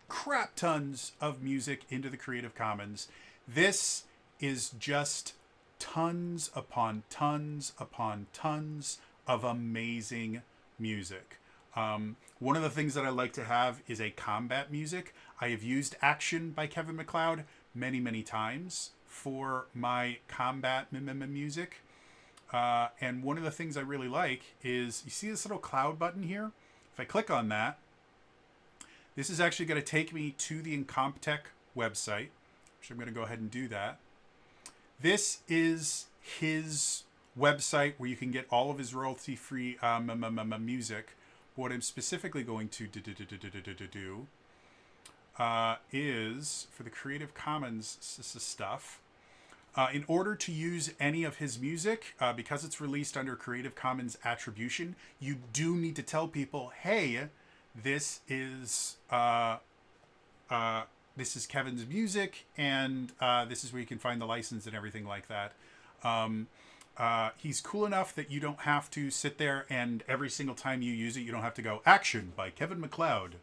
crap tons of music into the Creative Commons. This is just tons upon tons upon tons of amazing music. One of the things that I like to have is a combat music. I have used Action by Kevin MacLeod many, many times for my combat music. And one of the things I really like is, you see this little cloud button here? If I click on that, this is actually going to take me to the Incomptech website, which I'm going to go ahead and do that. This is his website where you can get all of his royalty-free music. What I'm specifically going to do is, for the Creative Commons stuff, in order to use any of his music, because it's released under Creative Commons attribution, you do need to tell people, hey, this is Kevin's music, and this is where you can find the license and everything like that. He's cool enough that you don't have to sit there and every single time you use it, you don't have to go, Action by Kevin MacLeod.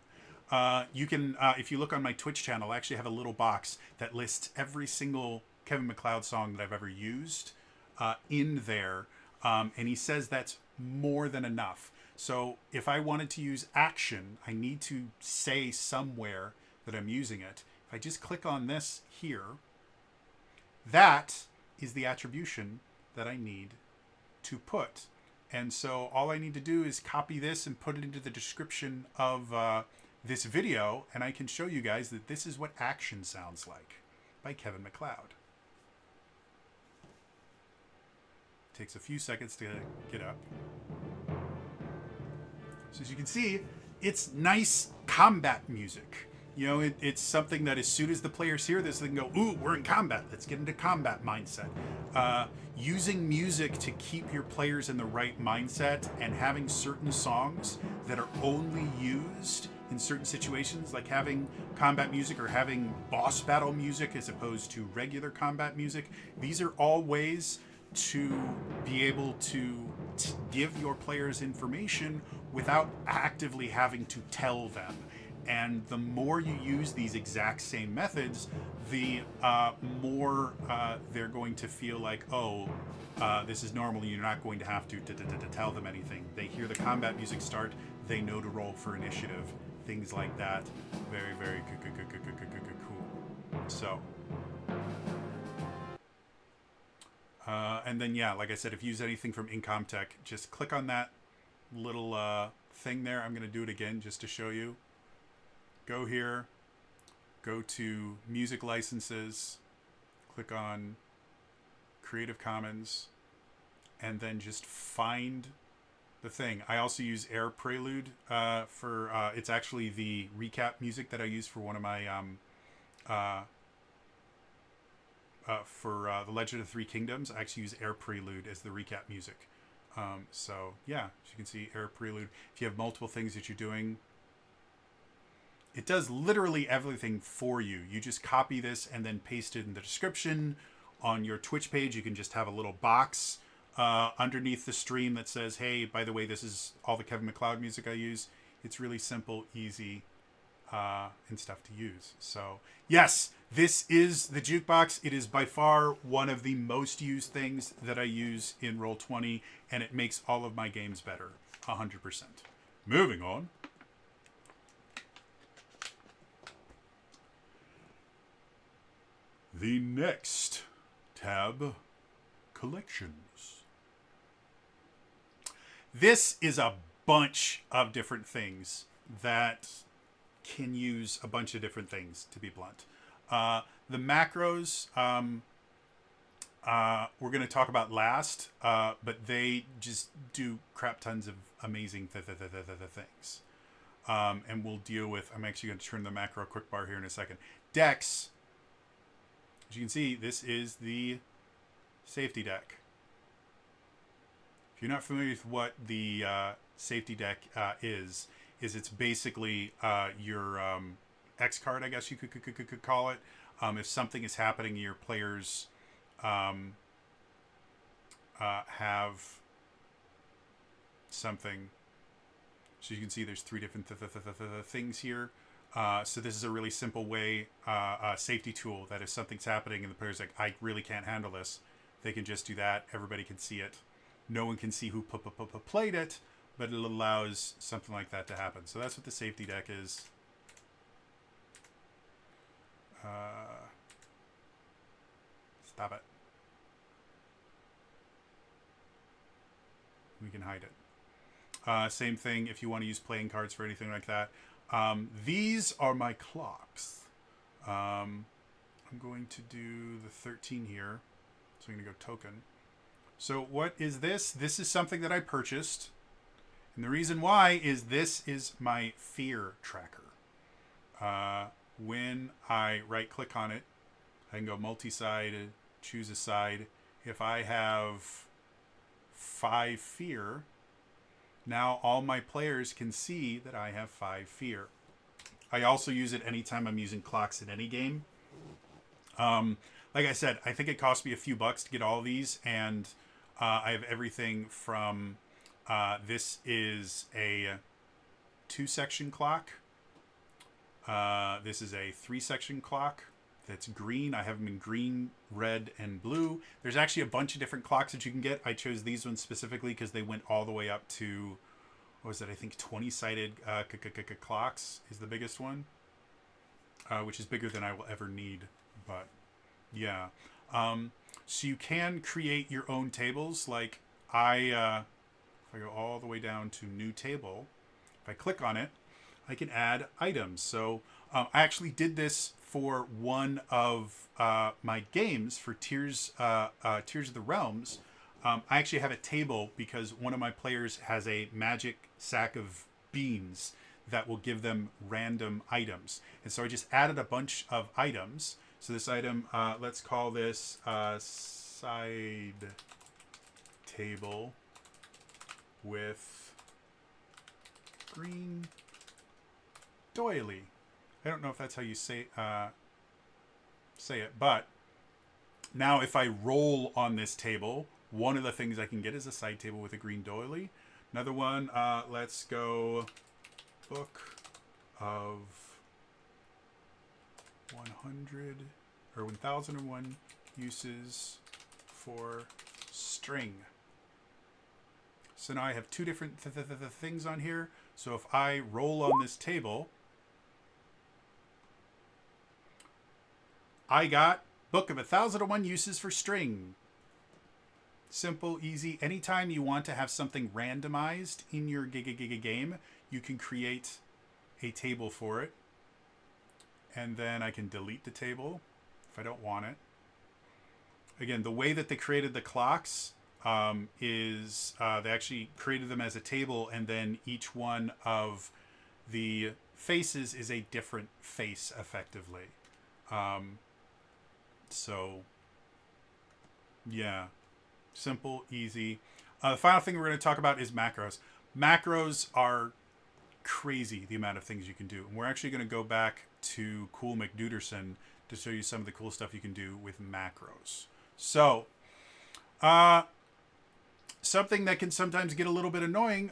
You can, if you look on my Twitch channel, I actually have a little box that lists every single Kevin MacLeod song that I've ever used in there. And he says that's more than enough. So if I wanted to use Action, I need to say somewhere that I'm using it. If I just click on this here, that is the attribution that I need to put. And so all I need to do is copy this and put it into the description of this video, and I can show you guys that this is what Action sounds like by Kevin MacLeod. Takes a few seconds to get up. So as you can see, it's nice combat music. You know, it's something that as soon as the players hear this, they can go, ooh, we're in combat. Let's get into combat mindset. Using music to keep your players in the right mindset and having certain songs that are only used in certain situations, like having combat music or having boss battle music as opposed to regular combat music. These are all ways to be able to give your players information without actively having to tell them. And the more you use these exact same methods, the more they're going to feel like, oh, this is normal. You're not going to have to tell them anything. They hear the combat music start, they know to roll for initiative. Things like that. Very, very cool. So, and then yeah, like I said, if you use anything from Incomptech, just click on that little thing there. I'm going to do it again just to show you. Go here, go to Music Licenses, click on Creative Commons, and then just find the thing. I also use Air Prelude for, it's actually the recap music that I use for one of my, for The Legend of the Three Kingdoms. I actually use Air Prelude as the recap music. So yeah, as you can see, Air Prelude. If you have multiple things that you're doing, it does literally everything for you. You just copy this and then paste it in the description. On your Twitch page, you can just have a little box underneath the stream that says, hey, by the way, this is all the Kevin MacLeod music I use. It's really simple, easy, and stuff to use. So, yes, this is the Jukebox. It is by far one of the most used things that I use in Roll20, and it makes all of my games better, 100%. Moving on. The next tab, collections. This is a bunch of different things that can use a bunch of different things, to be blunt. The macros, we're going to talk about last, but they just do crap tons of amazing things. And we'll deal with, I'm actually going to turn the macro quick bar here in a second. Decks. As you can see, this is the safety deck. If you're not familiar with what the safety deck is it's basically your X card, I guess you could call it. If something is happening, your players have something. So you can see there's 3 different things here. So this is a really simple way, a safety tool that if something's happening and the player's like, I really can't handle this, they can just do that. Everybody can see it. No one can see who played it, but it allows something like that to happen. So that's what the safety deck is. Stop it. We can hide it. Same thing if you want to use playing cards for anything like that. These are my clocks. I'm going to do the 13 here. So I'm going to go token. So what is this? This is something that I purchased. And the reason why is this is my fear tracker. When I right click on it, I can go multi-side, choose a side. If I have 5 fear, now all my players can see that I have 5 fear. I also use it anytime I'm using clocks in any game. Like I said, I think it cost me a few bucks to get all of these, and I have everything from this is a 2-section clock. This is a 3-section clock that's green. I have them in green, red, and blue. There's actually a bunch of different clocks that you can get. I chose these ones specifically because they went all the way up to, what was it? I think 20-sided clocks is the biggest one, which is bigger than I will ever need. But yeah, so you can create your own tables. Like if I go all the way down to new table, if I click on it, I can add items. So I actually did this for one of my games for Tears of the Realms. I actually have a table because one of my players has a magic sack of beans that will give them random items. And so I just added a bunch of items. So this item, let's call this side table with green doily. I don't know if that's how you say it, but now if I roll on this table, one of the things I can get is a side table with a green doily. Another one, let's go book of 100 or 1001 uses for string. So now I have 2 different things on here. So if I roll on this table, I got book of 1001 uses for string. Simple, easy. Anytime you want to have something randomized in your game, you can create a table for it. And then I can delete the table if I don't want it. Again, the way that they created the clocks is they actually created them as a table, and then each one of the faces is a different face, effectively. So, yeah. Simple, easy. The final thing we're going to talk about is macros. Macros are crazy the amount of things you can do. And we're actually going to go back to Cool McDuderson to show you some of the cool stuff you can do with macros. So, something that can sometimes get a little bit annoying.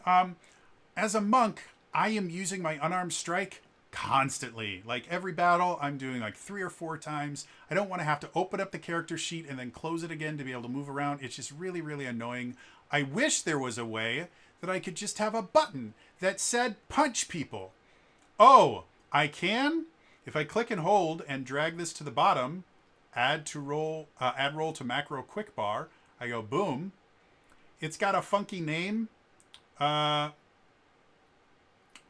As a monk, I am using my unarmed strike constantly. Like every battle, I'm doing like 3 or 4 times. I don't want to have to open up the character sheet and then close it again to be able to move around. It's just really, really annoying. I wish there was a way that I could just have a button that said punch people. Oh, I can? If I click and hold and drag this to the bottom, add roll to macro quick bar, I go boom. It's got a funky name.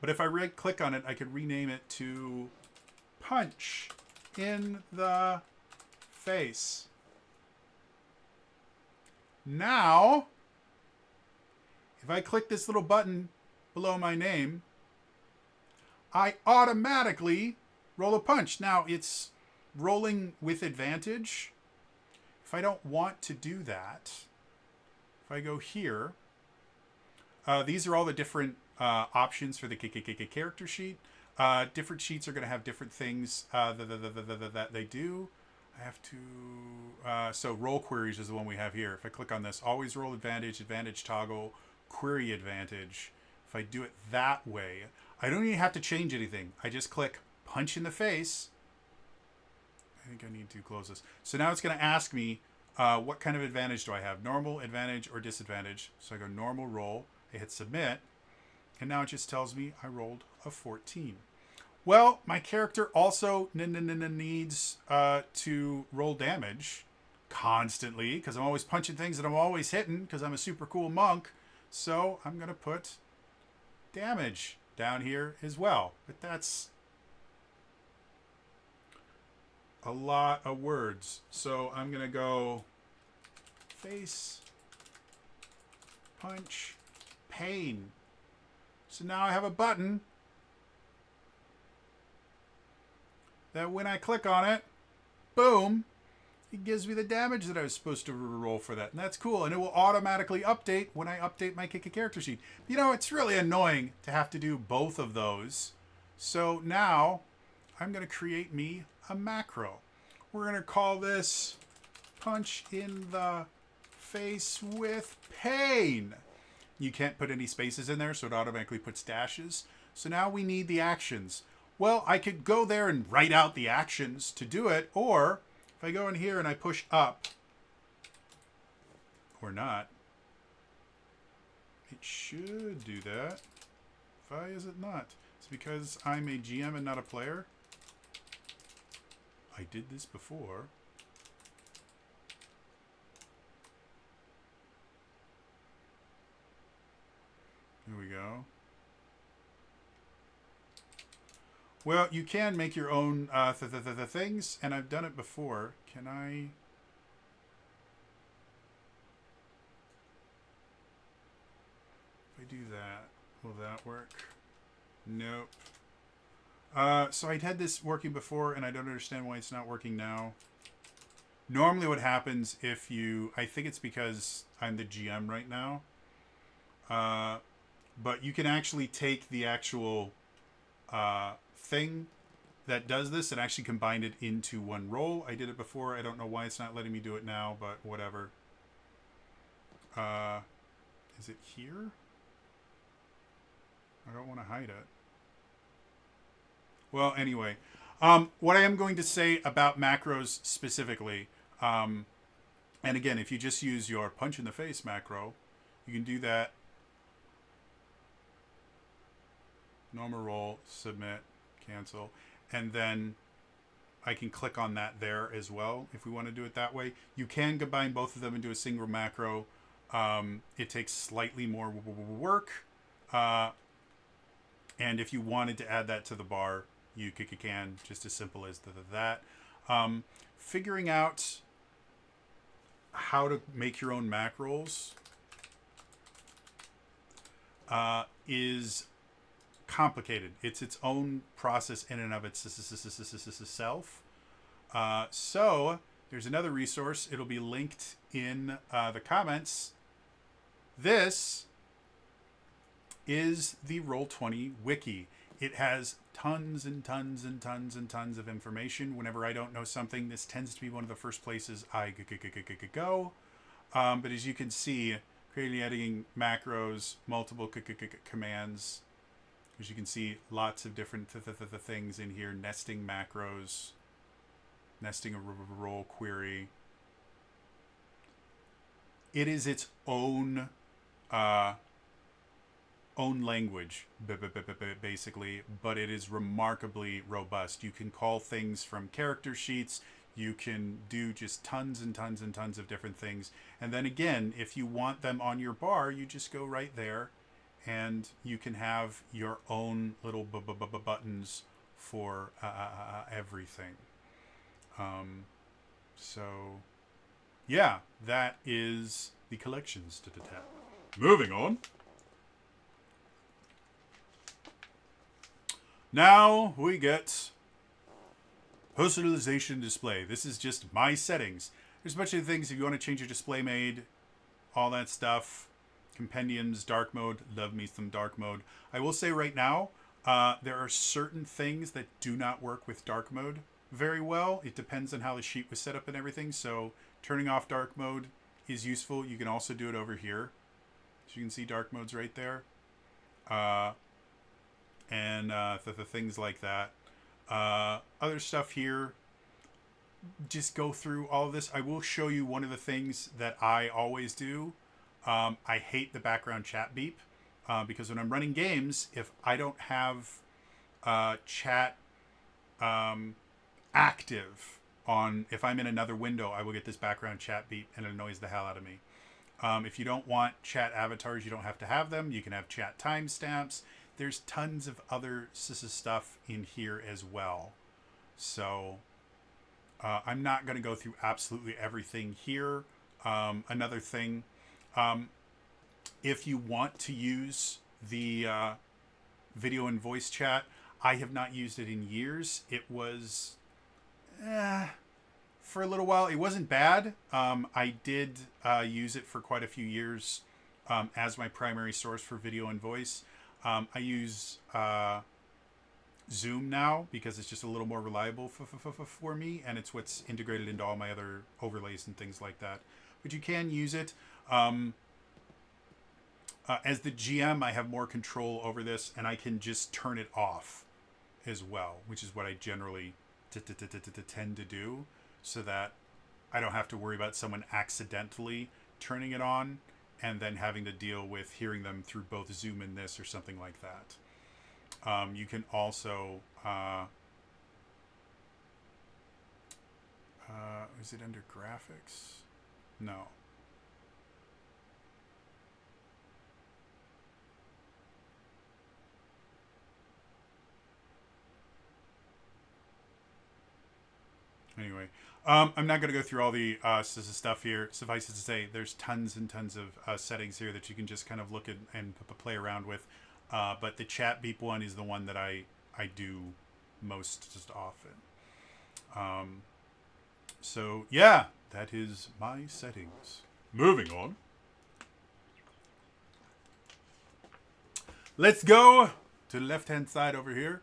But if I right click on it, I could rename it to punch in the face. Now, if I click this little button below my name, I automatically roll a punch. Now, it's rolling with advantage. If I don't want to do that, if I go here, these are all the different options for the character sheet. Different sheets are going to have different things that they do. I have to... so roll queries is the one we have here. If I click on this, always roll advantage, advantage toggle, query advantage. If I do it that way, I don't even have to change anything. I just click punch in the face. I think I need to close this. So now it's going to ask me what kind of advantage do I have? Normal, advantage, or disadvantage? So I go normal roll. I hit submit. And now it just tells me I rolled a 14. Well, my character also needs to roll damage constantly because I'm always punching things that I'm always hitting because I'm a super cool monk. So I'm going to put damage down here as well. But that's a lot of words. So I'm going to go face, punch, pain. So now I have a button that when I click on it, boom, it gives me the damage that I was supposed to roll for that. And that's cool. And it will automatically update when I update my character sheet. You know, it's really annoying to have to do both of those. So now I'm going to create me a macro. We're going to call this punch in the face with pain. You can't put any spaces in there, so it automatically puts dashes. So now we need the actions. Well, I could go there and write out the actions to do it, or if I go in here and I push up, or not, it should do that. Why is it not? It's because I'm a GM and not a player. I did this before. Here we go. Well, you can make your own things, and I've done it before. Can I... If I do that, will that work? Nope. So I'd had this working before, and I don't understand why it's not working now. Normally what happens if you... I think it's because I'm the GM right now. But you can actually take the actual thing that does this and actually combine it into one roll. I did it before. I don't know why it's not letting me do it now, but whatever. Is it here? I don't want to hide it. Well, anyway. What I am going to say about macros specifically, and again, if you just use your punch in the face macro, you can do that. Normal roll, submit, cancel, and then I can click on that there as well if we want to do it that way. You can combine both of them into a single macro. It takes slightly more work, and if you wanted to add that to the bar, you can, just as simple as that. Figuring out how to make your own macros is complicated. It's its own process in and of itself. So there's another resource. It'll be linked in the comments. This is the Roll20 wiki. It has tons and tons and tons and tons of information. Whenever I don't know something, this tends to be one of the first places I go. But as you can see, creating, editing macros, multiple commands. As you can see, lots of different things in here. Nesting macros, nesting a roll query. It is its own language, basically, but it is remarkably robust. You can call things from character sheets. You can do just tons and tons and tons of different things. And then again, if you want them on your bar, you just go right there and you can have your own little buttons for everything. So, yeah, that is the collections. Moving on. Now we get personalization display. This is just my settings. There's a bunch of things if you want to change your display mode, all that stuff. Compendiums, dark mode. Love me some dark mode. I will say right now, there are certain things that do not work with dark mode very well. It depends on how the sheet was set up and everything. So turning off dark mode is useful. You can also do it over here. So you can see dark mode's right there. And things like that. Other stuff here, just go through all of this. I will show you one of the things that I always do. I hate the background chat beep because when I'm running games, if I don't have chat active on, if I'm in another window, I will get this background chat beep and it annoys the hell out of me. If you don't want chat avatars, you don't have to have them. You can have chat timestamps. There's tons of other stuff in here as well. So I'm not going to go through absolutely everything here. Another thing, if you want to use the video and voice chat, I have not used it in years. It was, for a little while, it wasn't bad. I did use it for quite a few years as my primary source for video and voice. I use Zoom now because it's just a little more reliable for me, and it's what's integrated into all my other overlays and things like that. But you can use it. As the GM, I have more control over this, and I can just turn it off as well, which is what I generally tend to do, so that I don't have to worry about someone accidentally turning it on and then having to deal with hearing them through both Zoom and this or something like that. You can also, is it under graphics? No. Anyway, I'm not going to go through all the stuff here. Suffice it to say, there's tons and tons of settings here that you can just kind of look at and play around with. But the chat beep one is the one that I do most just often. So, yeah, that is my settings. Moving on. Let's go to the left-hand side over here.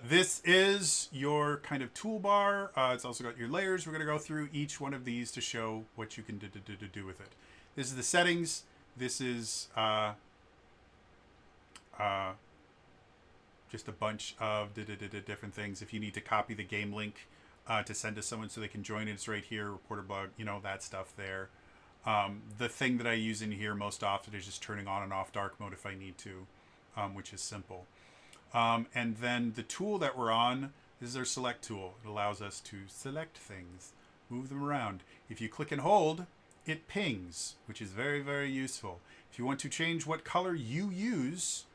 This is your kind of toolbar. It's also got your layers. We're going to go through each one of these to show what you can do with it. This is the settings. This is just a bunch of different things. If you need to copy the game link to send to someone so they can join it, it's right here. Reporter blog, that stuff there. The thing that I use in here most often is just turning on and off dark mode if I need to, which is simple. And then the tool that we're on, this is our select tool. It allows us to select things, move them around. If you click and hold, it pings, which is very, very useful. If you want to change what color you use,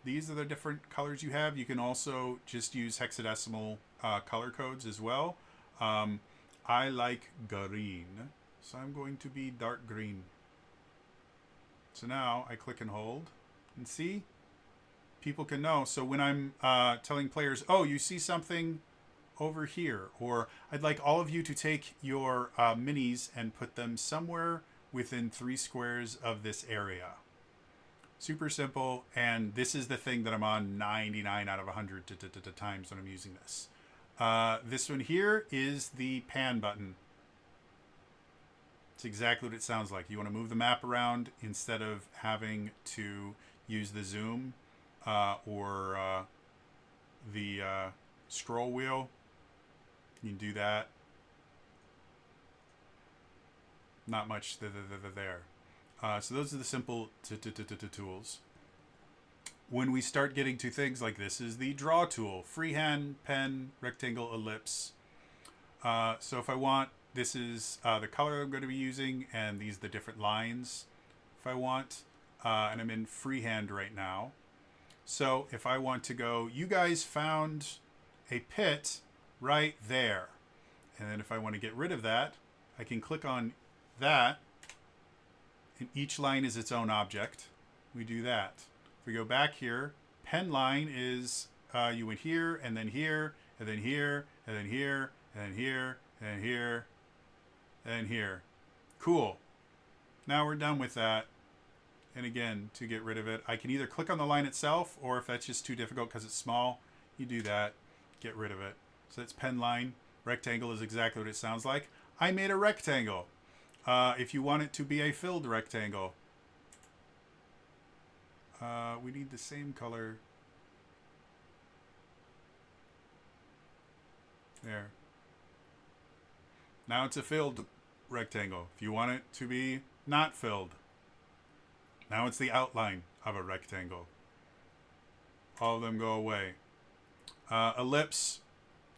these are the different colors you have. You can also just use hexadecimal color codes as well. I like green, so I'm going to be dark green. So now I click and hold, and see? People can know. So when I'm telling players, oh, you see something over here, or I'd like all of you to take your minis and put them somewhere within 3 squares of this area. Super simple, and this is the thing that I'm on 99 out of 100 times when I'm using this. This one here is the pan button. It's exactly what it sounds like. You want to move the map around instead of having to use the zoom or the scroll wheel. You can do that. Not much there. So those are the simple tools. When we start getting to things like this is the draw tool, freehand, pen, rectangle, ellipse. So if I want, this is the color I'm going to be using, and these are the different lines if I want. And I'm in freehand right now. So if I want to go, you guys found a pit right there. And then if I want to get rid of that, I can click on that. And each line is its own object. We do that. If we go back here, pen line is you went here, and then here, and then here, and then here, and then here, and here, and here. Cool. Now we're done with that. And again, to get rid of it, I can either click on the line itself, or if that's just too difficult because it's small, you do that, get rid of it. So that's pen line. Rectangle is exactly what it sounds like. I made a rectangle. If you want it to be a filled rectangle, we need the same color. There. Now it's a filled rectangle. If you want it to be not filled, now it's the outline of a rectangle. All of them go away. Ellipse,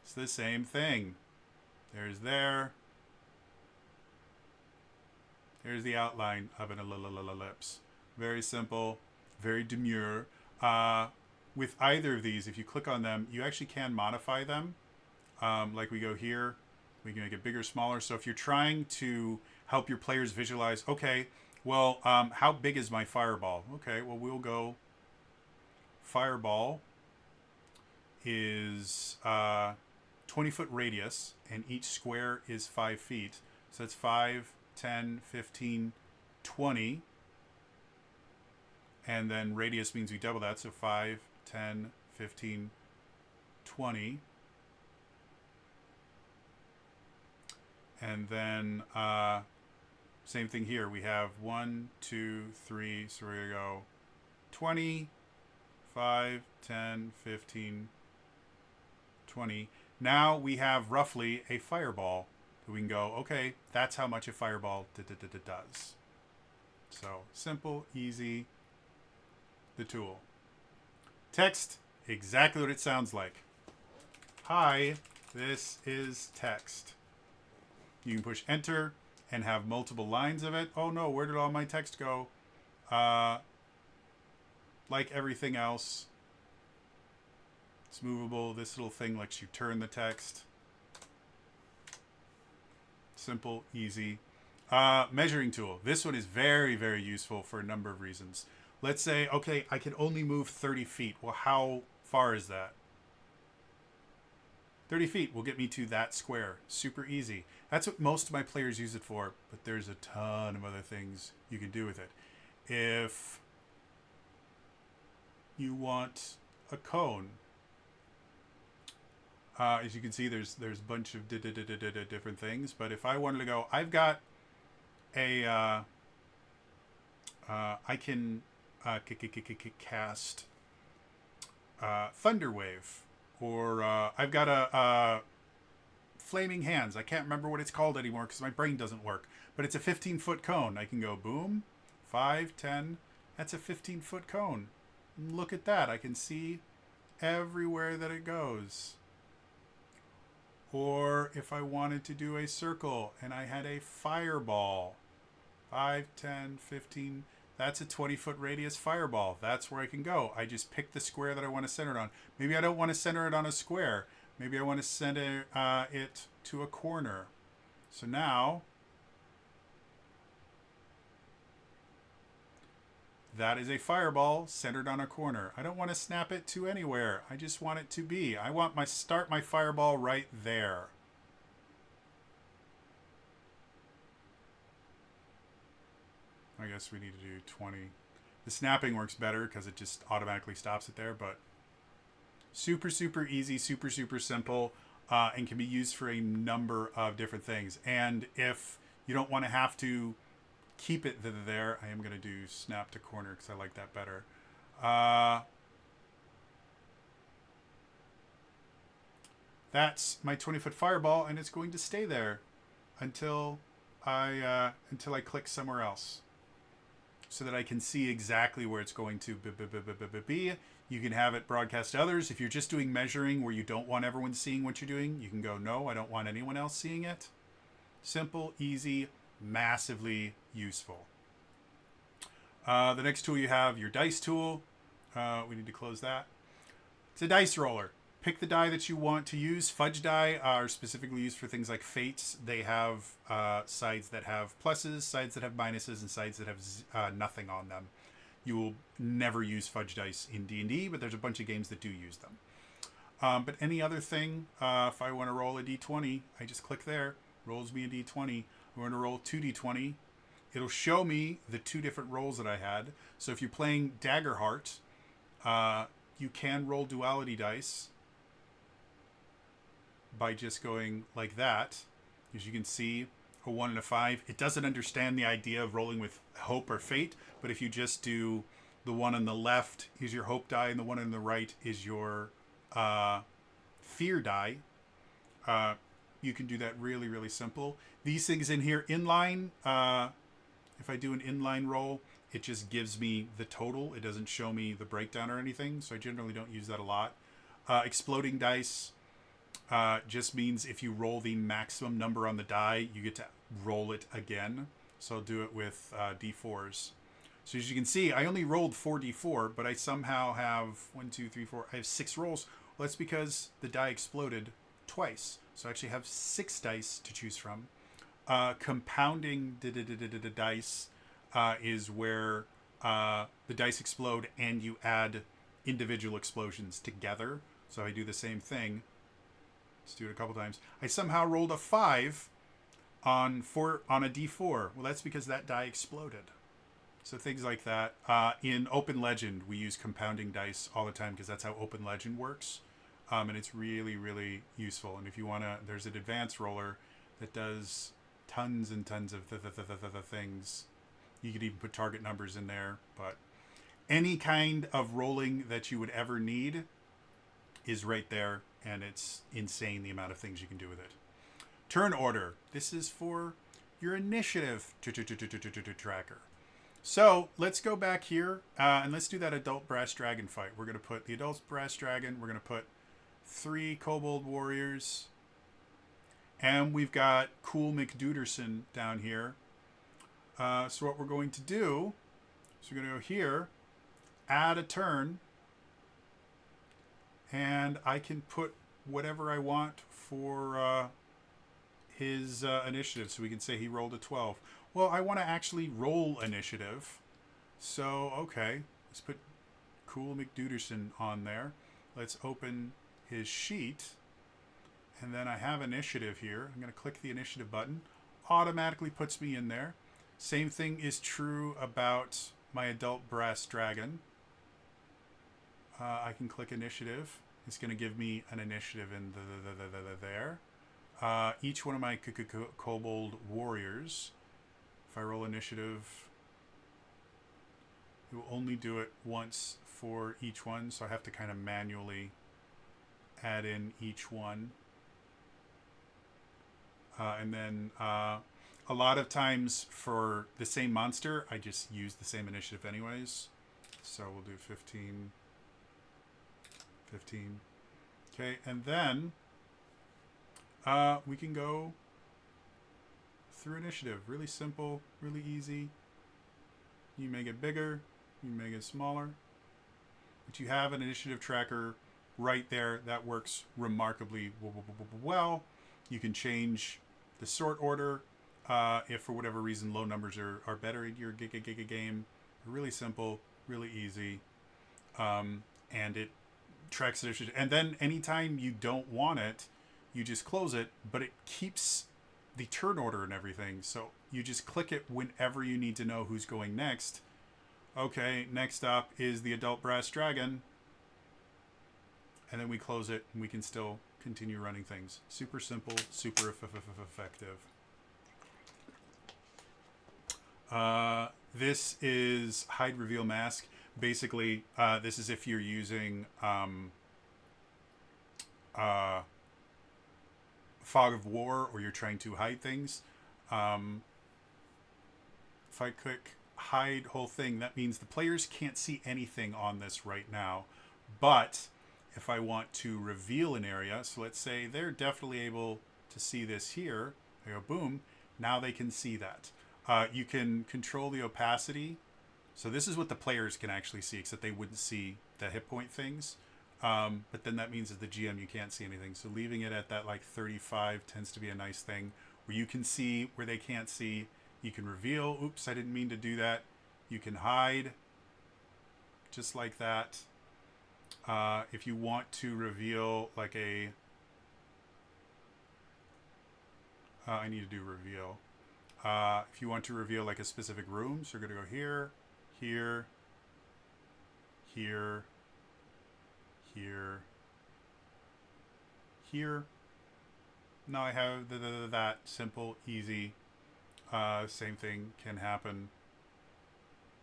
it's the same thing. There's there. Here's the outline of an ellipse. Very simple, very demure. With either of these, if you click on them, you actually can modify them. Like we go here, we can make it bigger, smaller. So if you're trying to help your players visualize, okay, well, how big is my fireball? Okay, well, we'll go fireball is 20-foot radius, and each square is 5 feet. So it's 5, 10, 15, 20. And then radius means we double that. So 5, 10, 15, 20. And then same thing here. We have 1, 2, 3. So we're going to go 20, 5, 10, 15, 20. Now we have roughly a fireball. We can go, okay, that's how much a fireball does. So simple, easy, the tool. Text, exactly what it sounds like. Hi, this is text. You can push enter and have multiple lines of it. Oh no, where did all my text go? Like everything else, it's movable. This little thing lets you turn the text. Simple, easy. Measuring tool. This one is very, very useful for a number of reasons. Let's say, okay, I can only move 30 feet. Well, how far is that? 30 feet will get me to that square. Super easy. That's what most of my players use it for, but there's a ton of other things you can do with it. If you want a cone, as you can see, there's a bunch of different things. But if I wanted to go, I've got a I can cast Thunder Wave, or I've got a Flaming Hands. I can't remember what it's called anymore because my brain doesn't work. But it's a 15-foot cone. I can go boom, 5, 10. That's a 15-foot cone. Look at that. I can see everywhere that it goes. Or if I wanted to do a circle and I had a fireball, 5, 10, 15, that's a 20-foot radius fireball. That's where I can go. I just pick the square that I want to center it on. Maybe I don't want to center it on a square. Maybe I want to center it to a corner. So now, that is a fireball centered on a corner. I don't want to snap it to anywhere. I just want it to be. I want start my fireball right there. I guess we need to do 20. The snapping works better because it just automatically stops it there, but super, super easy, super, super simple, and can be used for a number of different things. And if you don't want to have to keep it there, I am going to do snap to corner because I like that better. That's my 20-foot fireball, and it's going to stay there until I click somewhere else, so that I can see exactly where it's going to be. You can have it broadcast to others. If you're just doing measuring where you don't want everyone seeing what you're doing, you can go, no, I don't want anyone else seeing it. Simple, easy, massively useful. The next tool you have, your dice tool. We need to close that. It's a dice roller. Pick the die that you want to use. Fudge die are specifically used for things like fates. They have sides that have pluses, sides that have minuses, and sides that have nothing on them. You will never use fudge dice in D&D, but there's a bunch of games that do use them. But any other thing, if I want to roll a D20, I just click there. Rolls me a D20. I want to roll 2D20. It'll show me the two different rolls that I had. So if you're playing Daggerheart, you can roll duality dice by just going like that. As you can see, a 1 and a 5. It doesn't understand the idea of rolling with hope or fate, but if you just do the one on the left is your hope die and the one on the right is your fear die, you can do that really, really simple. These things in here, inline, if I do an inline roll, it just gives me the total. It doesn't show me the breakdown or anything, so I generally don't use that a lot. Exploding dice just means if you roll the maximum number on the die, you get to roll it again. So I'll do it with D4s. So as you can see, I only rolled 4D4, but I somehow have 1, 2, 3, 4. I have 6 rolls. Well, that's because the die exploded twice. So I actually have 6 dice to choose from. Compounding dice is where the dice explode and you add individual explosions together. So I do the same thing. Let's do it a couple times. I somehow rolled a 5 on a D4. Well, that's because that die exploded. So things like that. In Open Legend, we use compounding dice all the time because that's how Open Legend works. And it's really, really useful. And if you want to, there's an advanced roller that does tons and tons of things. You could even put target numbers in there. But any kind of rolling that you would ever need is right there. And it's insane the amount of things you can do with it. Turn order. This is for your initiative tracker. So let's go back here and let's do that adult brass dragon fight. We're going to put the adult brass dragon. We're going to put 3 kobold warriors. And we've got cool McDuderson down here. So what we're going to do is we're going to go here, add a turn. And I can put whatever I want for his initiative. So we can say he rolled a 12. Well, I want to actually roll initiative. So, okay. Let's put cool McDuderson on there. Let's open his sheet. And then I have initiative here. I'm going to click the initiative button. Automatically puts me in there. Same thing is true about my adult brass dragon. I can click initiative. It's going to give me an initiative in there. Each one of my kobold warriors, if I roll initiative, it will only do it once for each one. So I have to kind of manually add in each one. And then a lot of times for the same monster, I just use the same initiative anyways. So we'll do 15. 15. Okay, and then we can go through initiative. Really simple, really easy. You make it bigger, you make it smaller. But you have an initiative tracker right there. That works remarkably well. You can change the sort order if for whatever reason low numbers are better in your giga game. Really simple, really easy. And it tracks initiative. And then anytime you don't want it, you just close it, but it keeps the turn order and everything. So you just click it whenever you need to know who's going next. Okay, next up is the adult brass dragon. And then we close it and we can still continue running things. Super simple, super effective. This is hide, reveal, mask. Basically, this is if you're using fog of war or you're trying to hide things. If I click hide whole thing, that means the players can't see anything on this right now. But if I want to reveal an area, so let's say they're definitely able to see this here. I go boom. Now they can see that. You can control the opacity. So this is what the players can actually see, except they wouldn't see the hit point things. But then that means as the GM you can't see anything. So leaving it at that like 35 tends to be a nice thing where you can see where they can't see. You can reveal. Oops, I didn't mean to do that. You can hide just like that. If you want to reveal like a... I need to do reveal. If you want to reveal like a specific room, so you're going to go here, here, here, here, here. Now I have that simple, easy. Same thing can happen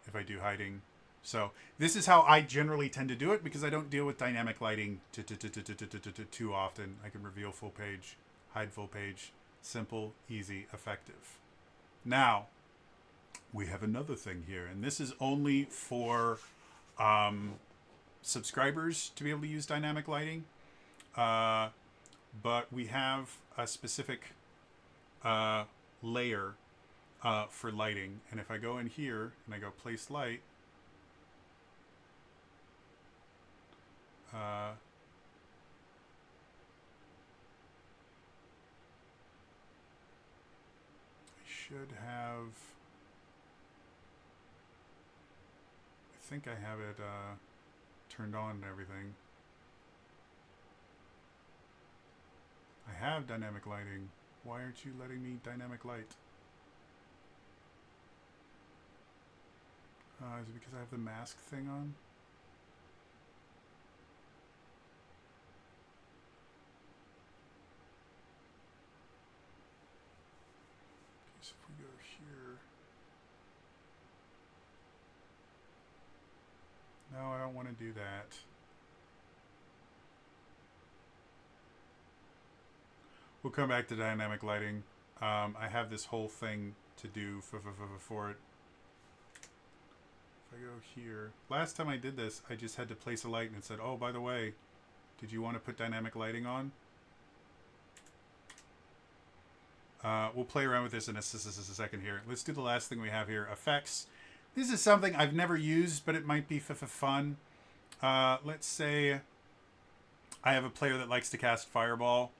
if I do hiding. So this is how I generally tend to do it because I don't deal with dynamic lighting too often. I can reveal full page, hide full page. Simple, easy, effective. Now, we have another thing here, and this is only for subscribers to be able to use dynamic lighting. But we have a specific layer for lighting. And if I go in here and I go place light, I should have, I think I have it turned on and everything. I have dynamic lighting. Why aren't you letting me dynamic light? Is it because I have the mask thing on? Okay, so if we go here. No, I don't want to do that. We'll come back to dynamic lighting. I have this whole thing to do for it. If I go here, last time I did this, I just had to place a light and it said, oh, by the way, did you want to put dynamic lighting on? We'll play around with this in a second here. Let's do the last thing we have here, effects. This is something I've never used, but it might be fun. Let's say I have a player that likes to cast Fireball.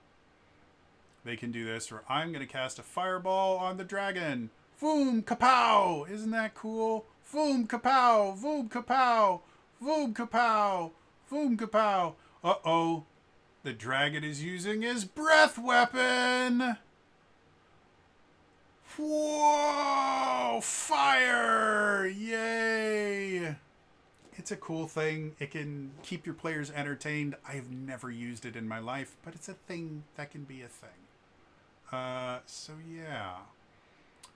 They can do this, or I'm going to cast a Fireball on the dragon. Voom, kapow! Isn't that cool? Voom, kapow! Voom, kapow! Voom, kapow! Voom, kapow! Uh-oh. The dragon is using his breath weapon! Whoa! Fire! Yay! It's a cool thing. It can keep your players entertained. I've never used it in my life, but it's a thing that can be a thing. So yeah.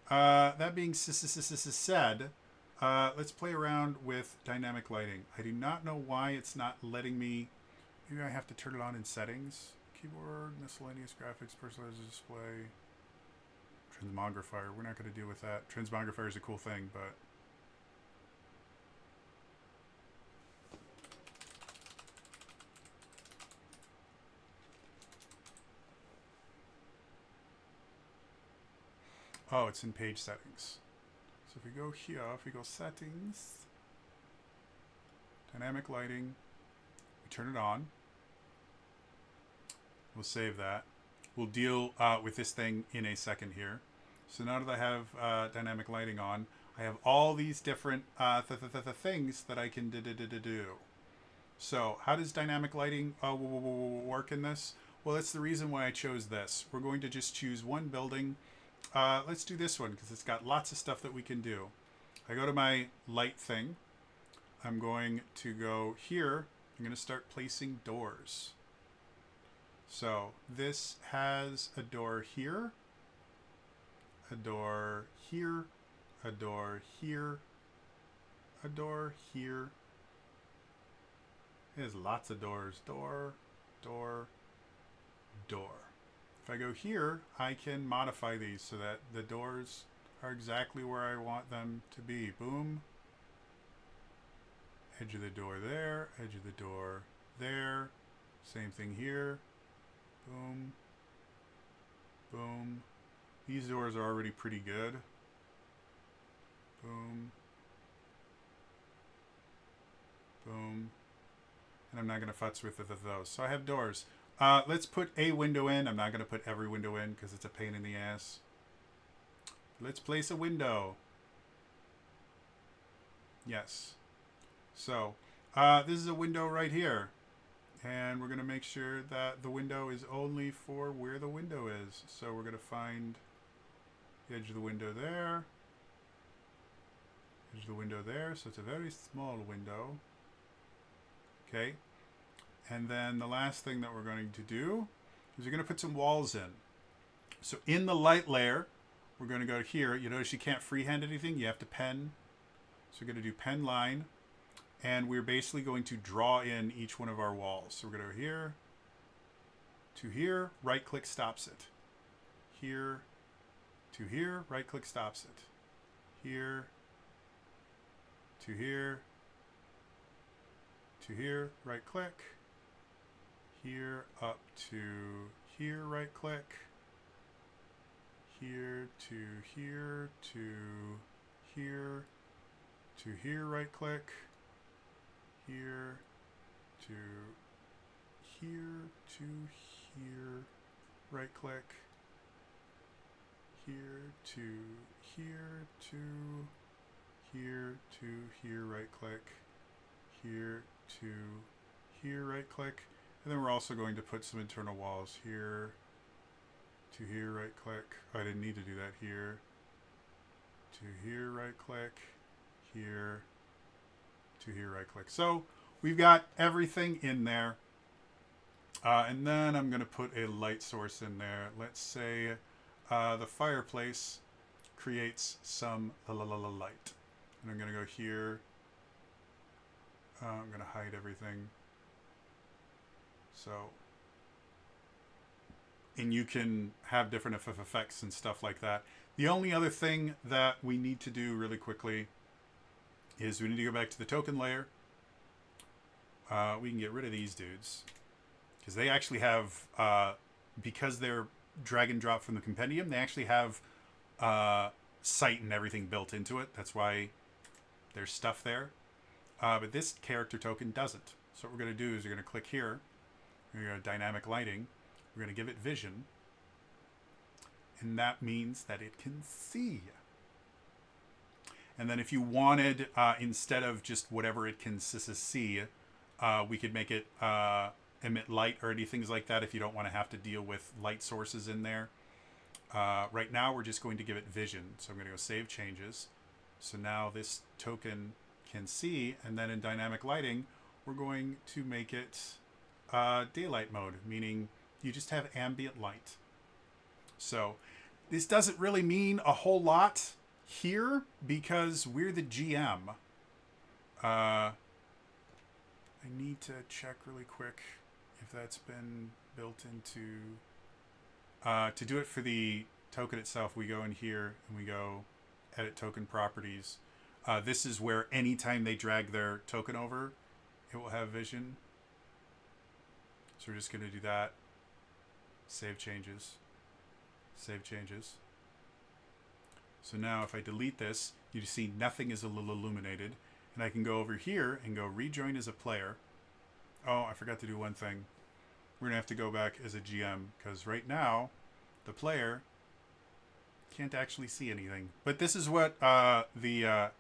That being said, let's play around with dynamic lighting. I do not know why it's not letting me. Maybe I have to turn it on in settings. Keyboard, miscellaneous graphics, personalized display, transmogrifier. We're not going to deal with that. Transmogrifier is a cool thing, but oh, it's in page settings. So if we go here, if we go settings, dynamic lighting, we turn it on. We'll save that. We'll deal with this thing in a second here. So now that I have dynamic lighting on, I have all these different things that I can do. So how does dynamic lighting work in this? Well, that's the reason why I chose this. We're going to just choose one building. Let's do this one because it's got lots of stuff that we can do. I go to my light thing I'm going to go here. I'm going to start placing doors. So this has a door here, a door here, a door here, a door here. There's lots of doors. Door, door, door. If I go here, I can modify these so that the doors are exactly where I want them to be. Boom. Edge of the door there, edge of the door there. Same thing here. Boom. Boom. These doors are already pretty good. Boom. Boom. And I'm not going to futz with those. So I have doors. Let's put a window in. I'm not going to put every window in because it's a pain in the ass. Let's place a window. Yes. So this is a window right here. And we're going to make sure that the window is only for where the window is. So we're going to find the edge of the window there. Edge of the window there. So it's a very small window. Okay. And then the last thing that we're going to do is we're going to put some walls in. So in the light layer, we're going to go here. You notice you can't freehand anything. You have to pen. So we're going to do pen line. And we're basically going to draw in each one of our walls. So we're going to go here to here. Right click stops it. Here to here. Right click stops it. Here to here. To here. Right click. Here up to here, right click. Here to here to here to here, right click. Here to here to here, right click. Here to here to here to here, right click. Here to here, right click. And then we're also going to put some internal walls here to here, right click. Oh, I didn't need to do that. Here to here, right click. Here to here, right click. So we've got everything in there. And then I'm going to put a light source in there. Let's say the fireplace creates some light. And I'm going to go here. I'm going to hide everything. So, and you can have different effects and stuff like that. The only other thing that we need to do really quickly is we need to go back to the token layer. We can get rid of these dudes because they actually have, because they're drag and drop from the compendium, they actually have sight and everything built into it. That's why there's stuff there. But this character token doesn't. So what we're going to do is we're going to click here. We're going to go dynamic lighting. We're going to give it vision. And that means that it can see. And then if you wanted, instead of just whatever it can see, we could make it emit light or anything like that if you don't want to have to deal with light sources in there. Right now, we're just going to give it vision. So I'm going to go save changes. So now this token can see. And then in dynamic lighting, we're going to make it daylight mode, meaning you just have ambient light. So this doesn't really mean a whole lot here because we're the GM. I need to check really quick if that's been built into... to do it for the token itself, we go in here and we go edit token properties. This is where anytime they drag their token over, it will have vision. So we're just going to do that. Save changes. Save changes. So now if I delete this, you see nothing is illuminated. And I can go over here and go rejoin as a player. Oh, I forgot to do one thing. We're going to have to go back as a GM because right now the player can't actually see anything. But this is what the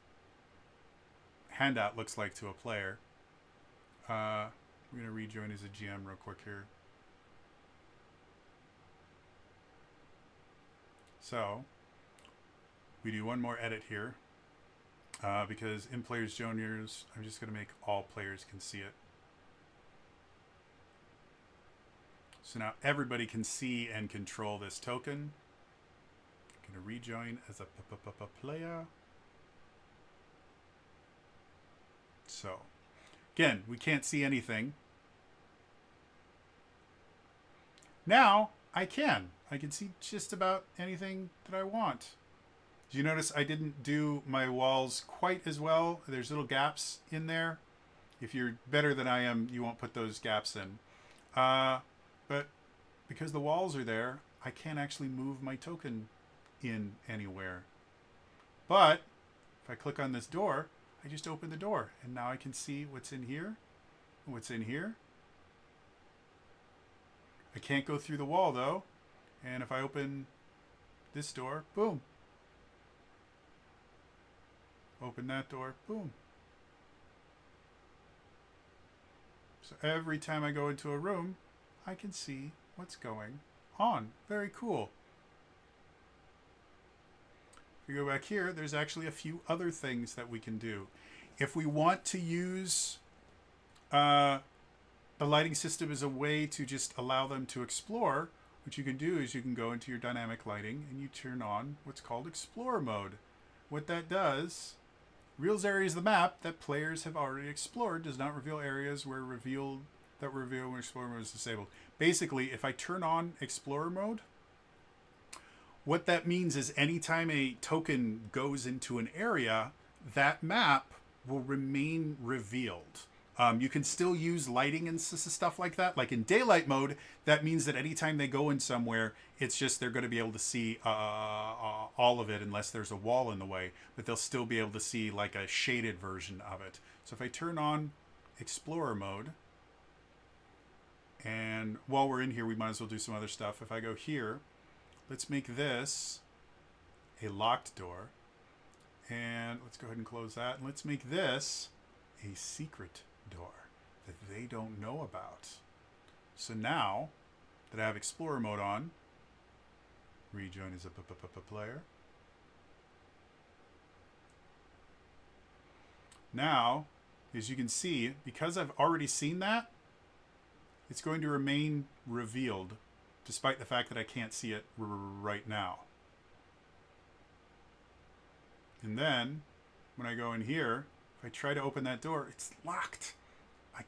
handout looks like to a player. We're going to rejoin as a GM real quick here. So we do one more edit here. because in Players Juniors, I'm just going to make all players can see it. So now everybody can see and control this token. I'm going to rejoin as a player. So, again, we can't see anything. Now, I can. I can see just about anything that I want. Do you notice I didn't do my walls quite as well? There's little gaps in there. If you're better than I am, you won't put those gaps in. But because the walls are there, I can't actually move my token in anywhere. But if I click on this door, I just open the door, and now I can see what's in here, what's in here. I can't go through the wall though, and if I open this door, boom. Open that door, boom. So every time I go into a room, I can see what's going on. Very cool. If we go back here, there's actually a few other things that we can do. If we want to use the lighting system as a way to just allow them to explore, what you can do is you can go into your dynamic lighting and you turn on what's called Explorer mode. What that does, reveals areas of the map that players have already explored, does not reveal areas where revealed that reveal when Explorer mode is disabled. Basically, if I turn on Explorer mode, what that means is anytime a token goes into an area, that map will remain revealed. You can still use lighting and stuff like that. Like in daylight mode, that means that anytime they go in somewhere, it's just they're going to be able to see all of it unless there's a wall in the way. But they'll still be able to see like a shaded version of it. So if I turn on Explorer mode, and while we're in here, we might as well do some other stuff. If I go here, let's make this a locked door. And let's go ahead and close that. And let's make this a secret door that they don't know about. So now that I have Explorer mode on, rejoin as a player. Now, as you can see, because I've already seen that, it's going to remain revealed despite the fact that I can't see it right now. And then when I go in here, if I try to open that door, it's locked. I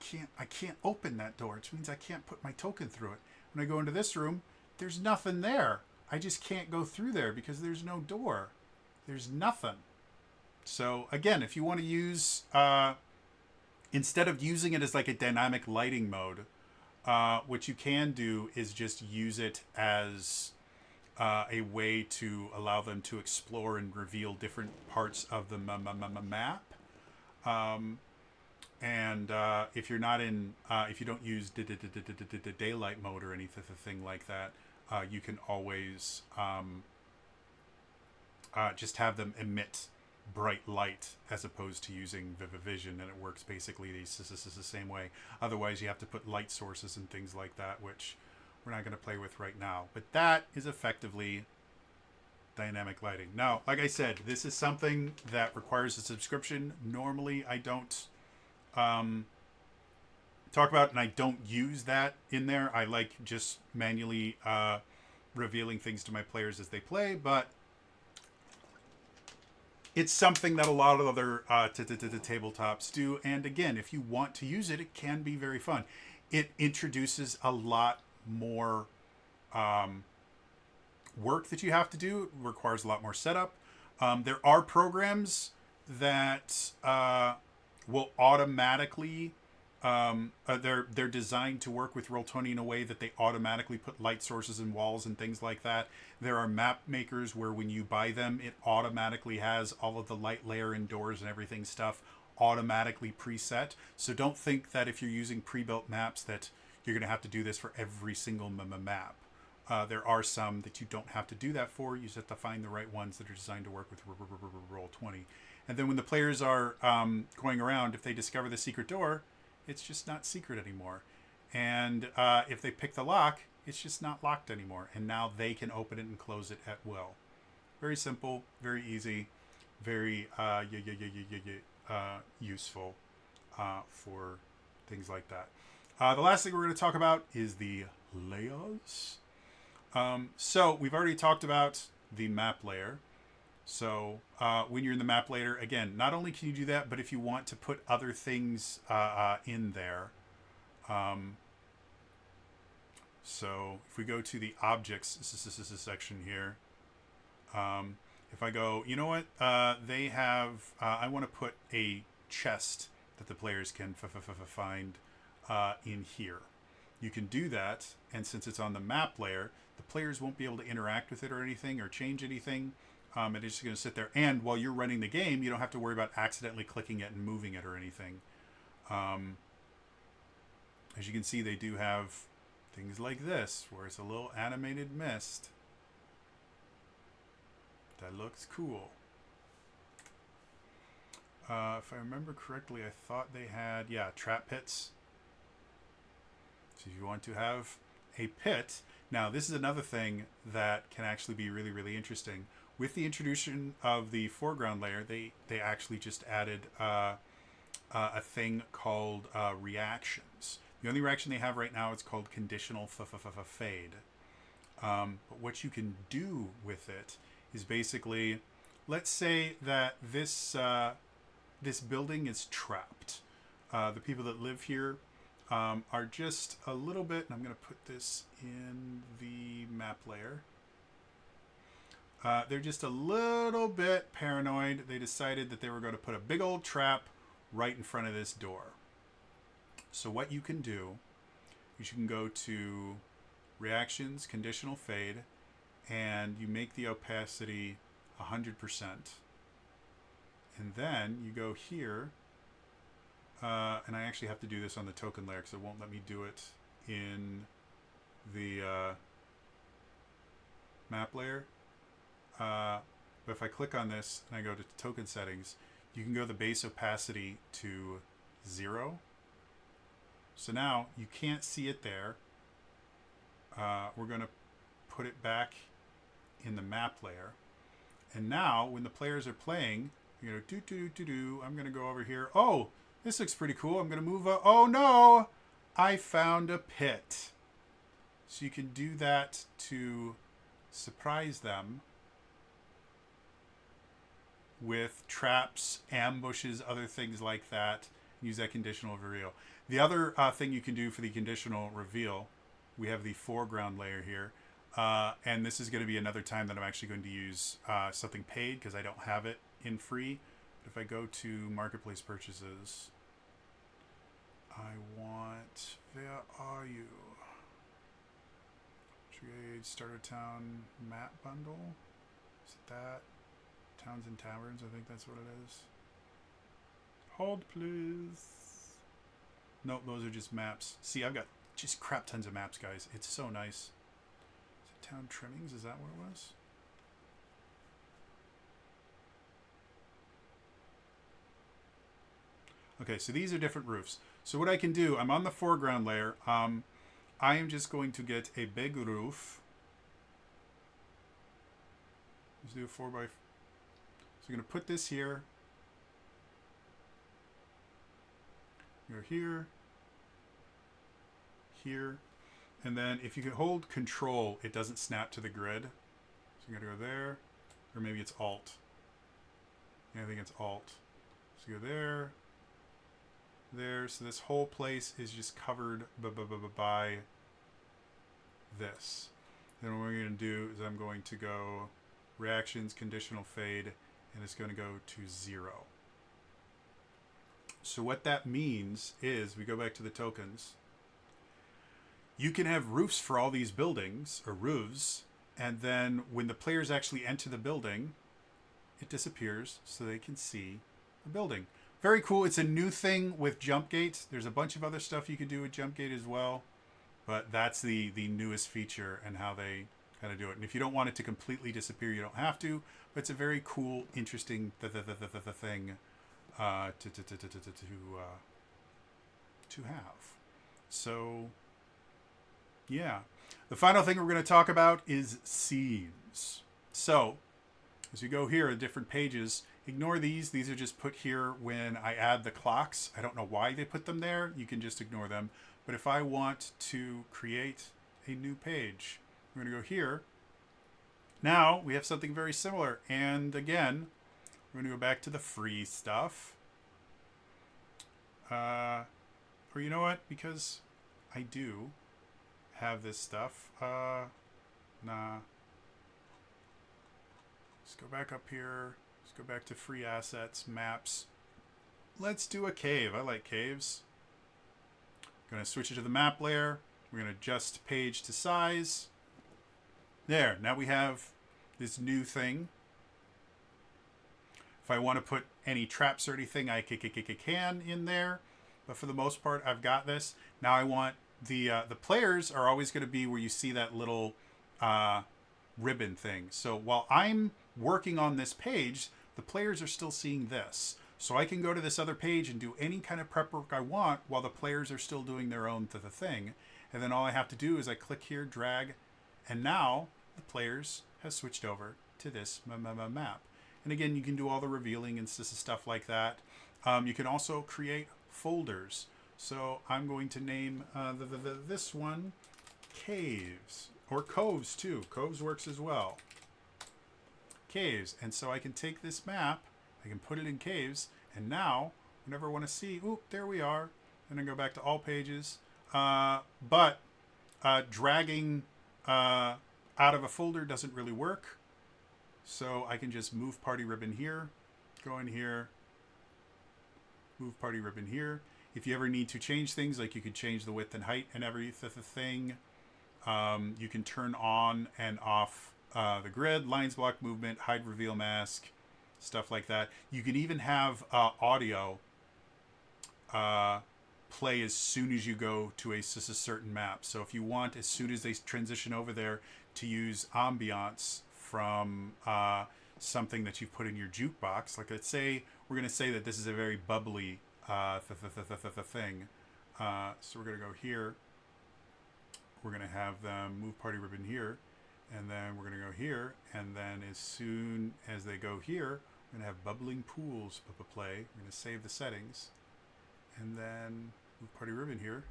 can't open that door, which means I can't put my token through it. When I go into this room, there's nothing there. I just can't go through there because there's no door. There's nothing. So again, if you want to use, instead of using it as like a dynamic lighting mode, what you can do is just use it as a way to allow them to explore and reveal different parts of the map. And if you're not in, if you don't use daylight mode or anything like that, you can always just have them emit bright light as opposed to using vision, and it works basically the same way. Otherwise, you have to put light sources and things like that, which we're not going to play with right now. But that is effectively dynamic lighting. Now, like I said, this is something that requires a subscription. Normally, I don't talk about, and I don't use that in there. I like just manually revealing things to my players as they play, but it's something that a lot of other tabletops do. And again, if you want to use it, it can be very fun. It introduces a lot more work that you have to do. It requires a lot more setup. There are programs that will automatically, they're designed to work with Roll20 in a way that they automatically put light sources in walls and things like that. There are map makers where when you buy them, it automatically has all of the light layer and doors and everything stuff automatically preset. So don't think that if you're using pre-built maps that you're going to have to do this for every single map. There are some that you don't have to do that for. You just have to find the right ones that are designed to work with Roll20. And then when the players are going around, if they discover the secret door, it's just not secret anymore. And if they pick the lock, it's just not locked anymore. And now they can open it and close it at will. Very simple, very easy, very useful for things like that. The last thing we're going to talk about is the layers. So we've already talked about the map layer. So when you're in the map layer, again, not only can you do that, but if you want to put other things in there. So if we go to the objects, this is a section here. If I go, you know what? They have, I want to put a chest that the players can find in here. You can do that, and since it's on the map layer, the players won't be able to interact with it or anything or change anything. It's just going to sit there. And while you're running the game, you don't have to worry about accidentally clicking it and moving it or anything. As you can see, they do have things like this, where it's a little animated mist. That looks cool. If I remember correctly, I thought they had, trap pits. So if you want to have a pit, now this is another thing that can actually be really, really interesting. With the introduction of the foreground layer, they actually just added a thing called reactions. The only reaction they have right now is called conditional fade. But what you can do with it is basically, let's say that this this building is trapped. The people that live here are just a little bit, and I'm going to put this in the map layer. They're just a little bit paranoid. They decided that they were going to put a big old trap right in front of this door. So what you can do is you can go to reactions, conditional fade, and you make the opacity 100%. And then you go here, and I actually have to do this on the token layer because it won't let me do it in the map layer. But if I click on this and I go to token settings, you can go the base opacity to 0. So now you can't see it there. We're going to put it back in the map layer. And now when the players are playing, you go I'm going to go over here. Oh, this looks pretty cool. I'm going to move. Oh no, I found a pit. So you can do that to surprise them with traps, ambushes, other things like that. Use that conditional reveal. The other thing you can do for the conditional reveal, we have the foreground layer here. And this is going to be another time that I'm actually going to use something paid because I don't have it in free. But if I go to marketplace purchases, where are you? Trade Starter Town map bundle. Is it that? Towns and Taverns, I think that's what it is. Hold, please. No, those are just maps. See, I've got just crap tons of maps, guys. It's so nice. Is it Town Trimmings? Is that what it was? Okay, so these are different roofs. So what I can do, I'm on the foreground layer. I am just going to get a big roof. Let's do a 4x4. So I'm going to put this here. Go here. Here. And then if you can hold control, it doesn't snap to the grid. So you're going to go there. Or maybe it's Alt. Yeah, I think it's Alt. So you go there. There. So this whole place is just covered by this. Then what we're going to do is I'm going to go reactions, conditional fade, and it's going to go to 0. So what that means is, we go back to the tokens, you can have roofs for all these buildings, or roofs, and then when the players actually enter the building, it disappears so they can see the building. Very cool. It's a new thing with jump gates. There's a bunch of other stuff you can do with jump gate as well, but that's the newest feature and how they kind of do it. And if you don't want it to completely disappear, you don't have to, but it's a very cool, interesting thing to have. So yeah, the final thing we're going to talk about is scenes. So As you go here, different pages, ignore these. These are just put here when I add the clocks. I don't know why they put them there. You can just ignore them. But if I want to create a new page, I'm going to go here. Now we have something very similar. And again, we're going to go back to the free stuff. Or you know what? Because I do have this stuff. Nah. Let's go back up here. Let's go back to free assets, maps. Let's do a cave. I like caves. Going to switch it to the map layer. We're going to adjust page to size. There. Now we have this new thing. If I want to put any traps or anything, I can in there. But for the most part, I've got this. Now I want the players are always going to be where you see that little ribbon thing. So while I'm working on this page, the players are still seeing this. So I can go to this other page and do any kind of prep work I want while the players are still doing their own thing. And then all I have to do is I click here, drag, and now the players have switched over to this map. And again, you can do all the revealing and stuff like that. You can also create folders. So I'm going to name this one Caves, or Coves too. Coves works as well. Caves. And so I can take this map, I can put it in Caves, and now whenever I want to see, oop, there we are. And then go back to all pages. But dragging out of a folder doesn't really work. So I can just move party ribbon here, go in here, move party ribbon here. If you ever need to change things, like you could change the width and height and everything, you can turn on and off the grid, lines, block movement, hide, reveal, mask, stuff like that. You can even have audio play as soon as you go to a certain map. So if you want, as soon as they transition over there, to use ambiance from something that you've put in your jukebox. Like, let's say we're going to say that this is a very bubbly thing. So we're going to go here. We're going to have them move party ribbon here. And then we're going to go here. And then as soon as they go here, we're going to have bubbling pools play. We're going to save the settings. And then move party ribbon here.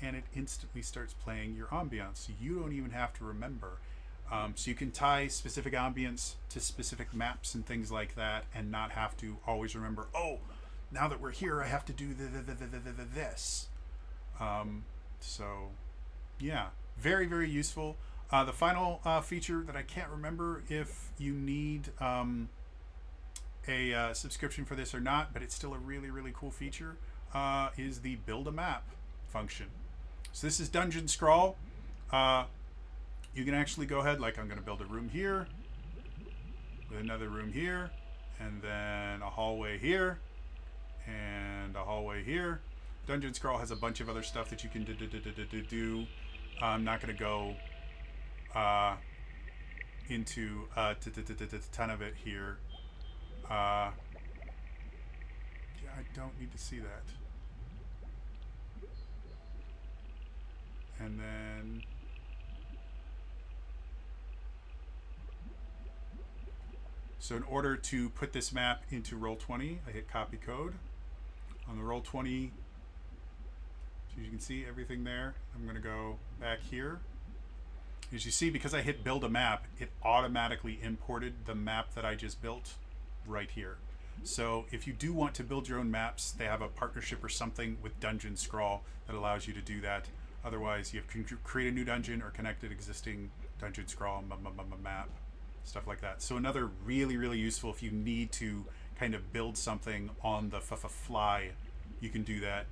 And it instantly starts playing your ambiance. So you don't even have to remember. So you can tie specific ambience to specific maps and things like that, and not have to always remember, oh, now that we're here, I have to do this. So, yeah, very, very useful. The final feature that I can't remember if you need a subscription for this or not, but it's still a really, really cool feature, is the build a map function. So this is Dungeon Scrawl. You can actually go ahead, like I'm going to build a room here, with another room here, and then a hallway here, and a hallway here. Dungeon Scrawl has a bunch of other stuff that you can do. I'm not going to go into a ton of it here. Yeah, I don't need to see that. And then so in order to put this map into Roll20, I hit copy code. On the Roll20, as you can see everything there, I'm going to go back here. As you see, because I hit build a map, it automatically imported the map that I just built right here. So if you do want to build your own maps, they have a partnership or something with Dungeon Scrawl that allows you to do that. Otherwise, you have to create a new dungeon or connect an existing Dungeon Scrawl map, stuff like that. So another really, really useful if you need to kind of build something on the fly, you can do that.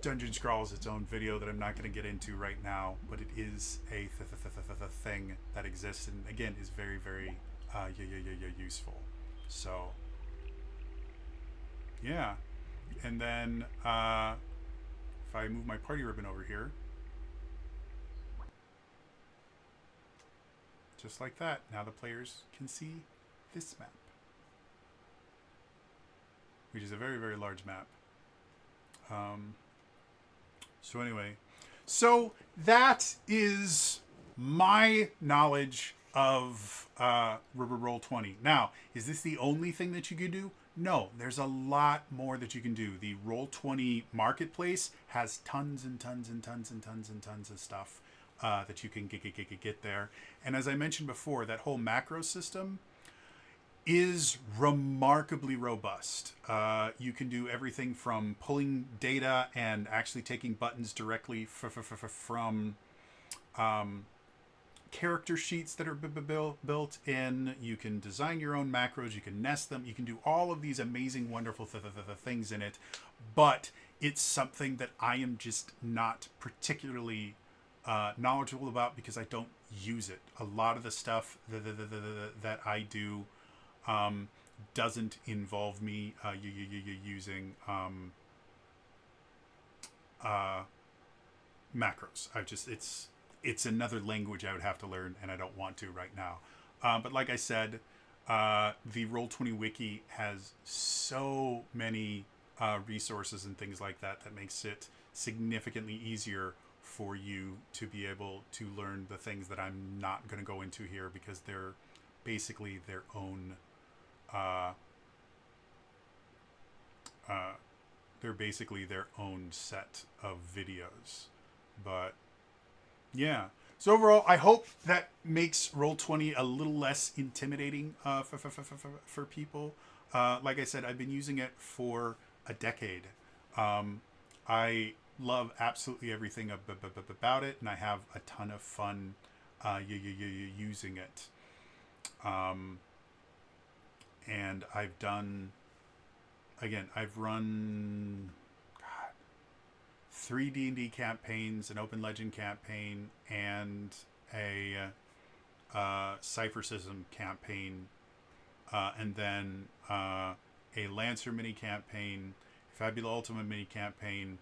Dungeon Scrawl is its own video that I'm not going to get into right now, but it is a thing that exists, and again is very, very useful. So yeah, and then if I move my party ribbon over here, just like that, now the players can see this map, which is a very, very large map. So anyway, so that is my knowledge of Roll20. Now, is this the only thing that you can do? No, there's a lot more that you can do. The Roll20 marketplace has tons and tons and tons and tons and tons of stuff that you can get there. And as I mentioned before, that whole macro system is remarkably robust. You can do everything from pulling data and actually taking buttons directly from character sheets that are built in. You can design your own macros. You can nest them. You can do all of these amazing, wonderful things in it. But it's something that I am just not particularly knowledgeable about because I don't use it. A lot of the stuff that I do doesn't involve me using macros. It's another language I would have to learn, and I don't want to right now. But like I said, the Roll20 wiki has so many resources and things like that that makes it significantly easier for you to be able to learn the things that I'm not going to go into here because they're basically their own set of videos. But yeah. So overall, I hope that makes Roll20 a little less intimidating for people. Like I said, I've been using it for a decade. I love absolutely everything about it, and I have a ton of fun using it. And I've run 3 D&D campaigns, an Open Legend campaign, and a Cypher System campaign, and then a Lancer mini campaign, Fabula Ultima mini campaign,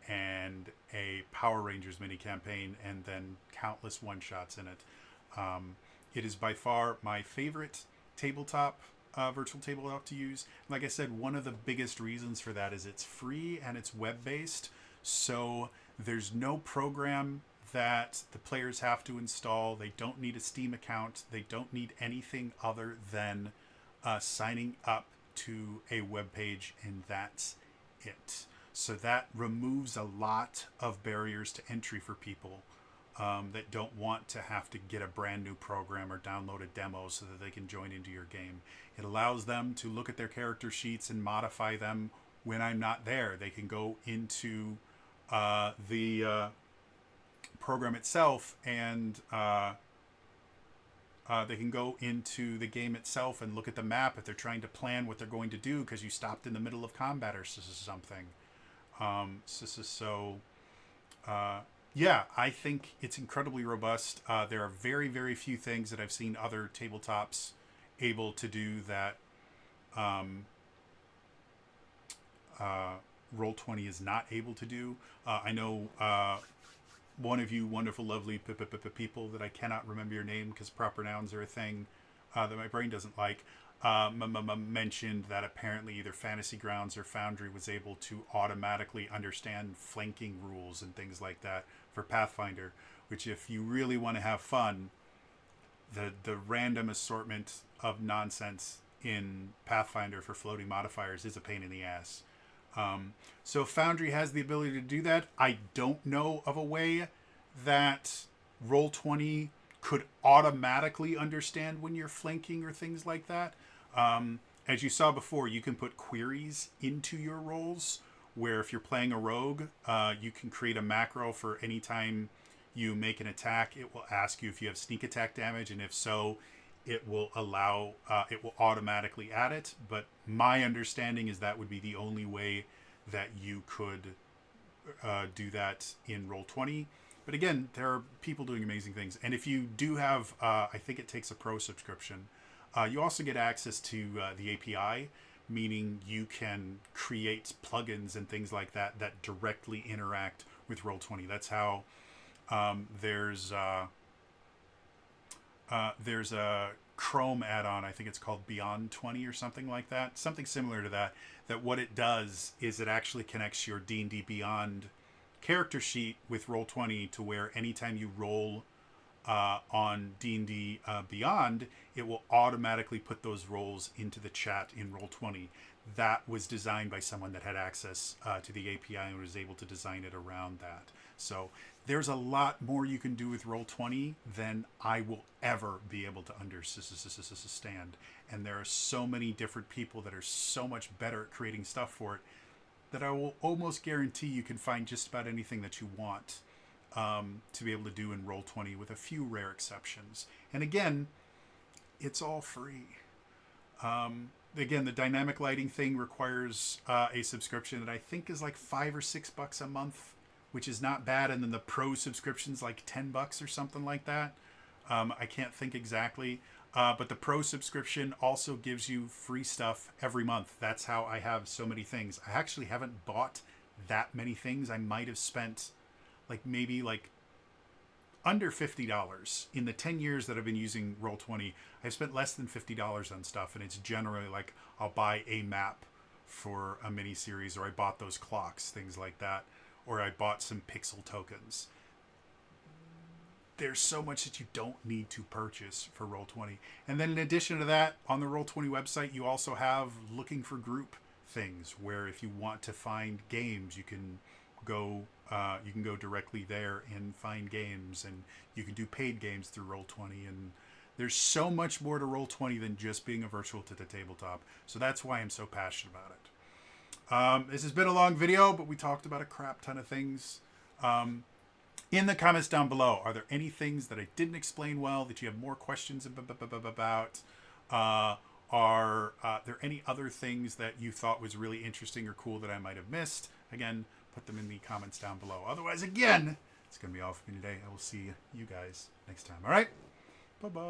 and a Power Rangers mini campaign, and then countless one-shots in it. It is by far my favorite tabletop, virtual tabletop to use. Like I said, one of the biggest reasons for that is it's free and it's web-based. So there's no program that the players have to install. They don't need a Steam account. They don't need anything other than signing up to a web page, and that's it. So that removes a lot of barriers to entry for people that don't want to have to get a brand new program or download a demo so that they can join into your game. It allows them to look at their character sheets and modify them when I'm not there. They can go into the program itself and they can go into the game itself and look at the map if they're trying to plan what they're going to do because you stopped in the middle of combat or something. Yeah, I think it's incredibly robust. There are very, very few things that I've seen other tabletops able to do that Roll20 is not able to do. I know one of you wonderful, lovely people that I cannot remember your name because proper nouns are a thing that my brain doesn't like, mentioned that apparently either Fantasy Grounds or Foundry was able to automatically understand flanking rules and things like that for Pathfinder, which if you really want to have fun, the random assortment of nonsense in Pathfinder for floating modifiers is a pain in the ass. So Foundry has the ability to do that. I don't know of a way that Roll20 could automatically understand when you're flanking or things like that. As you saw before, you can put queries into your rolls where if you're playing a rogue, you can create a macro for any time you make an attack. It will ask you if you have sneak attack damage, and if so, it will automatically add it. But my understanding is that would be the only way that you could do that in Roll20. But again, there are people doing amazing things. And if you do have, I think it takes a pro subscription, you also get access to the API, meaning you can create plugins and things like that that directly interact with Roll20. That's how there's a Chrome add-on, I think it's called Beyond 20 or something like that, something similar to that, that what it does is it actually connects your D&D Beyond character sheet with Roll20 to where anytime you roll on D&D Beyond, it will automatically put those roles into the chat in Roll20. That was designed by someone that had access to the API and was able to design it around that. So there's a lot more you can do with Roll20 than I will ever be able to understand. And there are so many different people that are so much better at creating stuff for it that I will almost guarantee you can find just about anything that you want to be able to do in Roll20 with a few rare exceptions. And again, it's all free. Again, the dynamic lighting thing requires a subscription that I think is like $5 or $6 a month, which is not bad. And then the pro subscription's like $10 or something like that. I can't think exactly. But the pro subscription also gives you free stuff every month. That's how I have so many things. I actually haven't bought that many things. I might have spent maybe under $50 in the 10 years that I've been using Roll20. I've spent less than $50 on stuff, and it's generally like I'll buy a map for a mini series, or I bought those clocks, things like that, or I bought some pixel tokens. There's so much that you don't need to purchase for Roll20. And then in addition to that, on the Roll20 website, you also have looking for group things, where if you want to find games, you can go directly there and find games, and you can do paid games through Roll20. And there's so much more to Roll20 than just being a virtual tabletop. So that's why I'm so passionate about it. This has been a long video, but we talked about a crap ton of things. In the comments down below, are there any things that I didn't explain well that you have more questions about? Are there any other things that you thought was really interesting or cool that I might have missed? Again, put them in the comments down below. Otherwise, again, it's going to be all for me today. I will see you guys next time. All right? Bye-bye.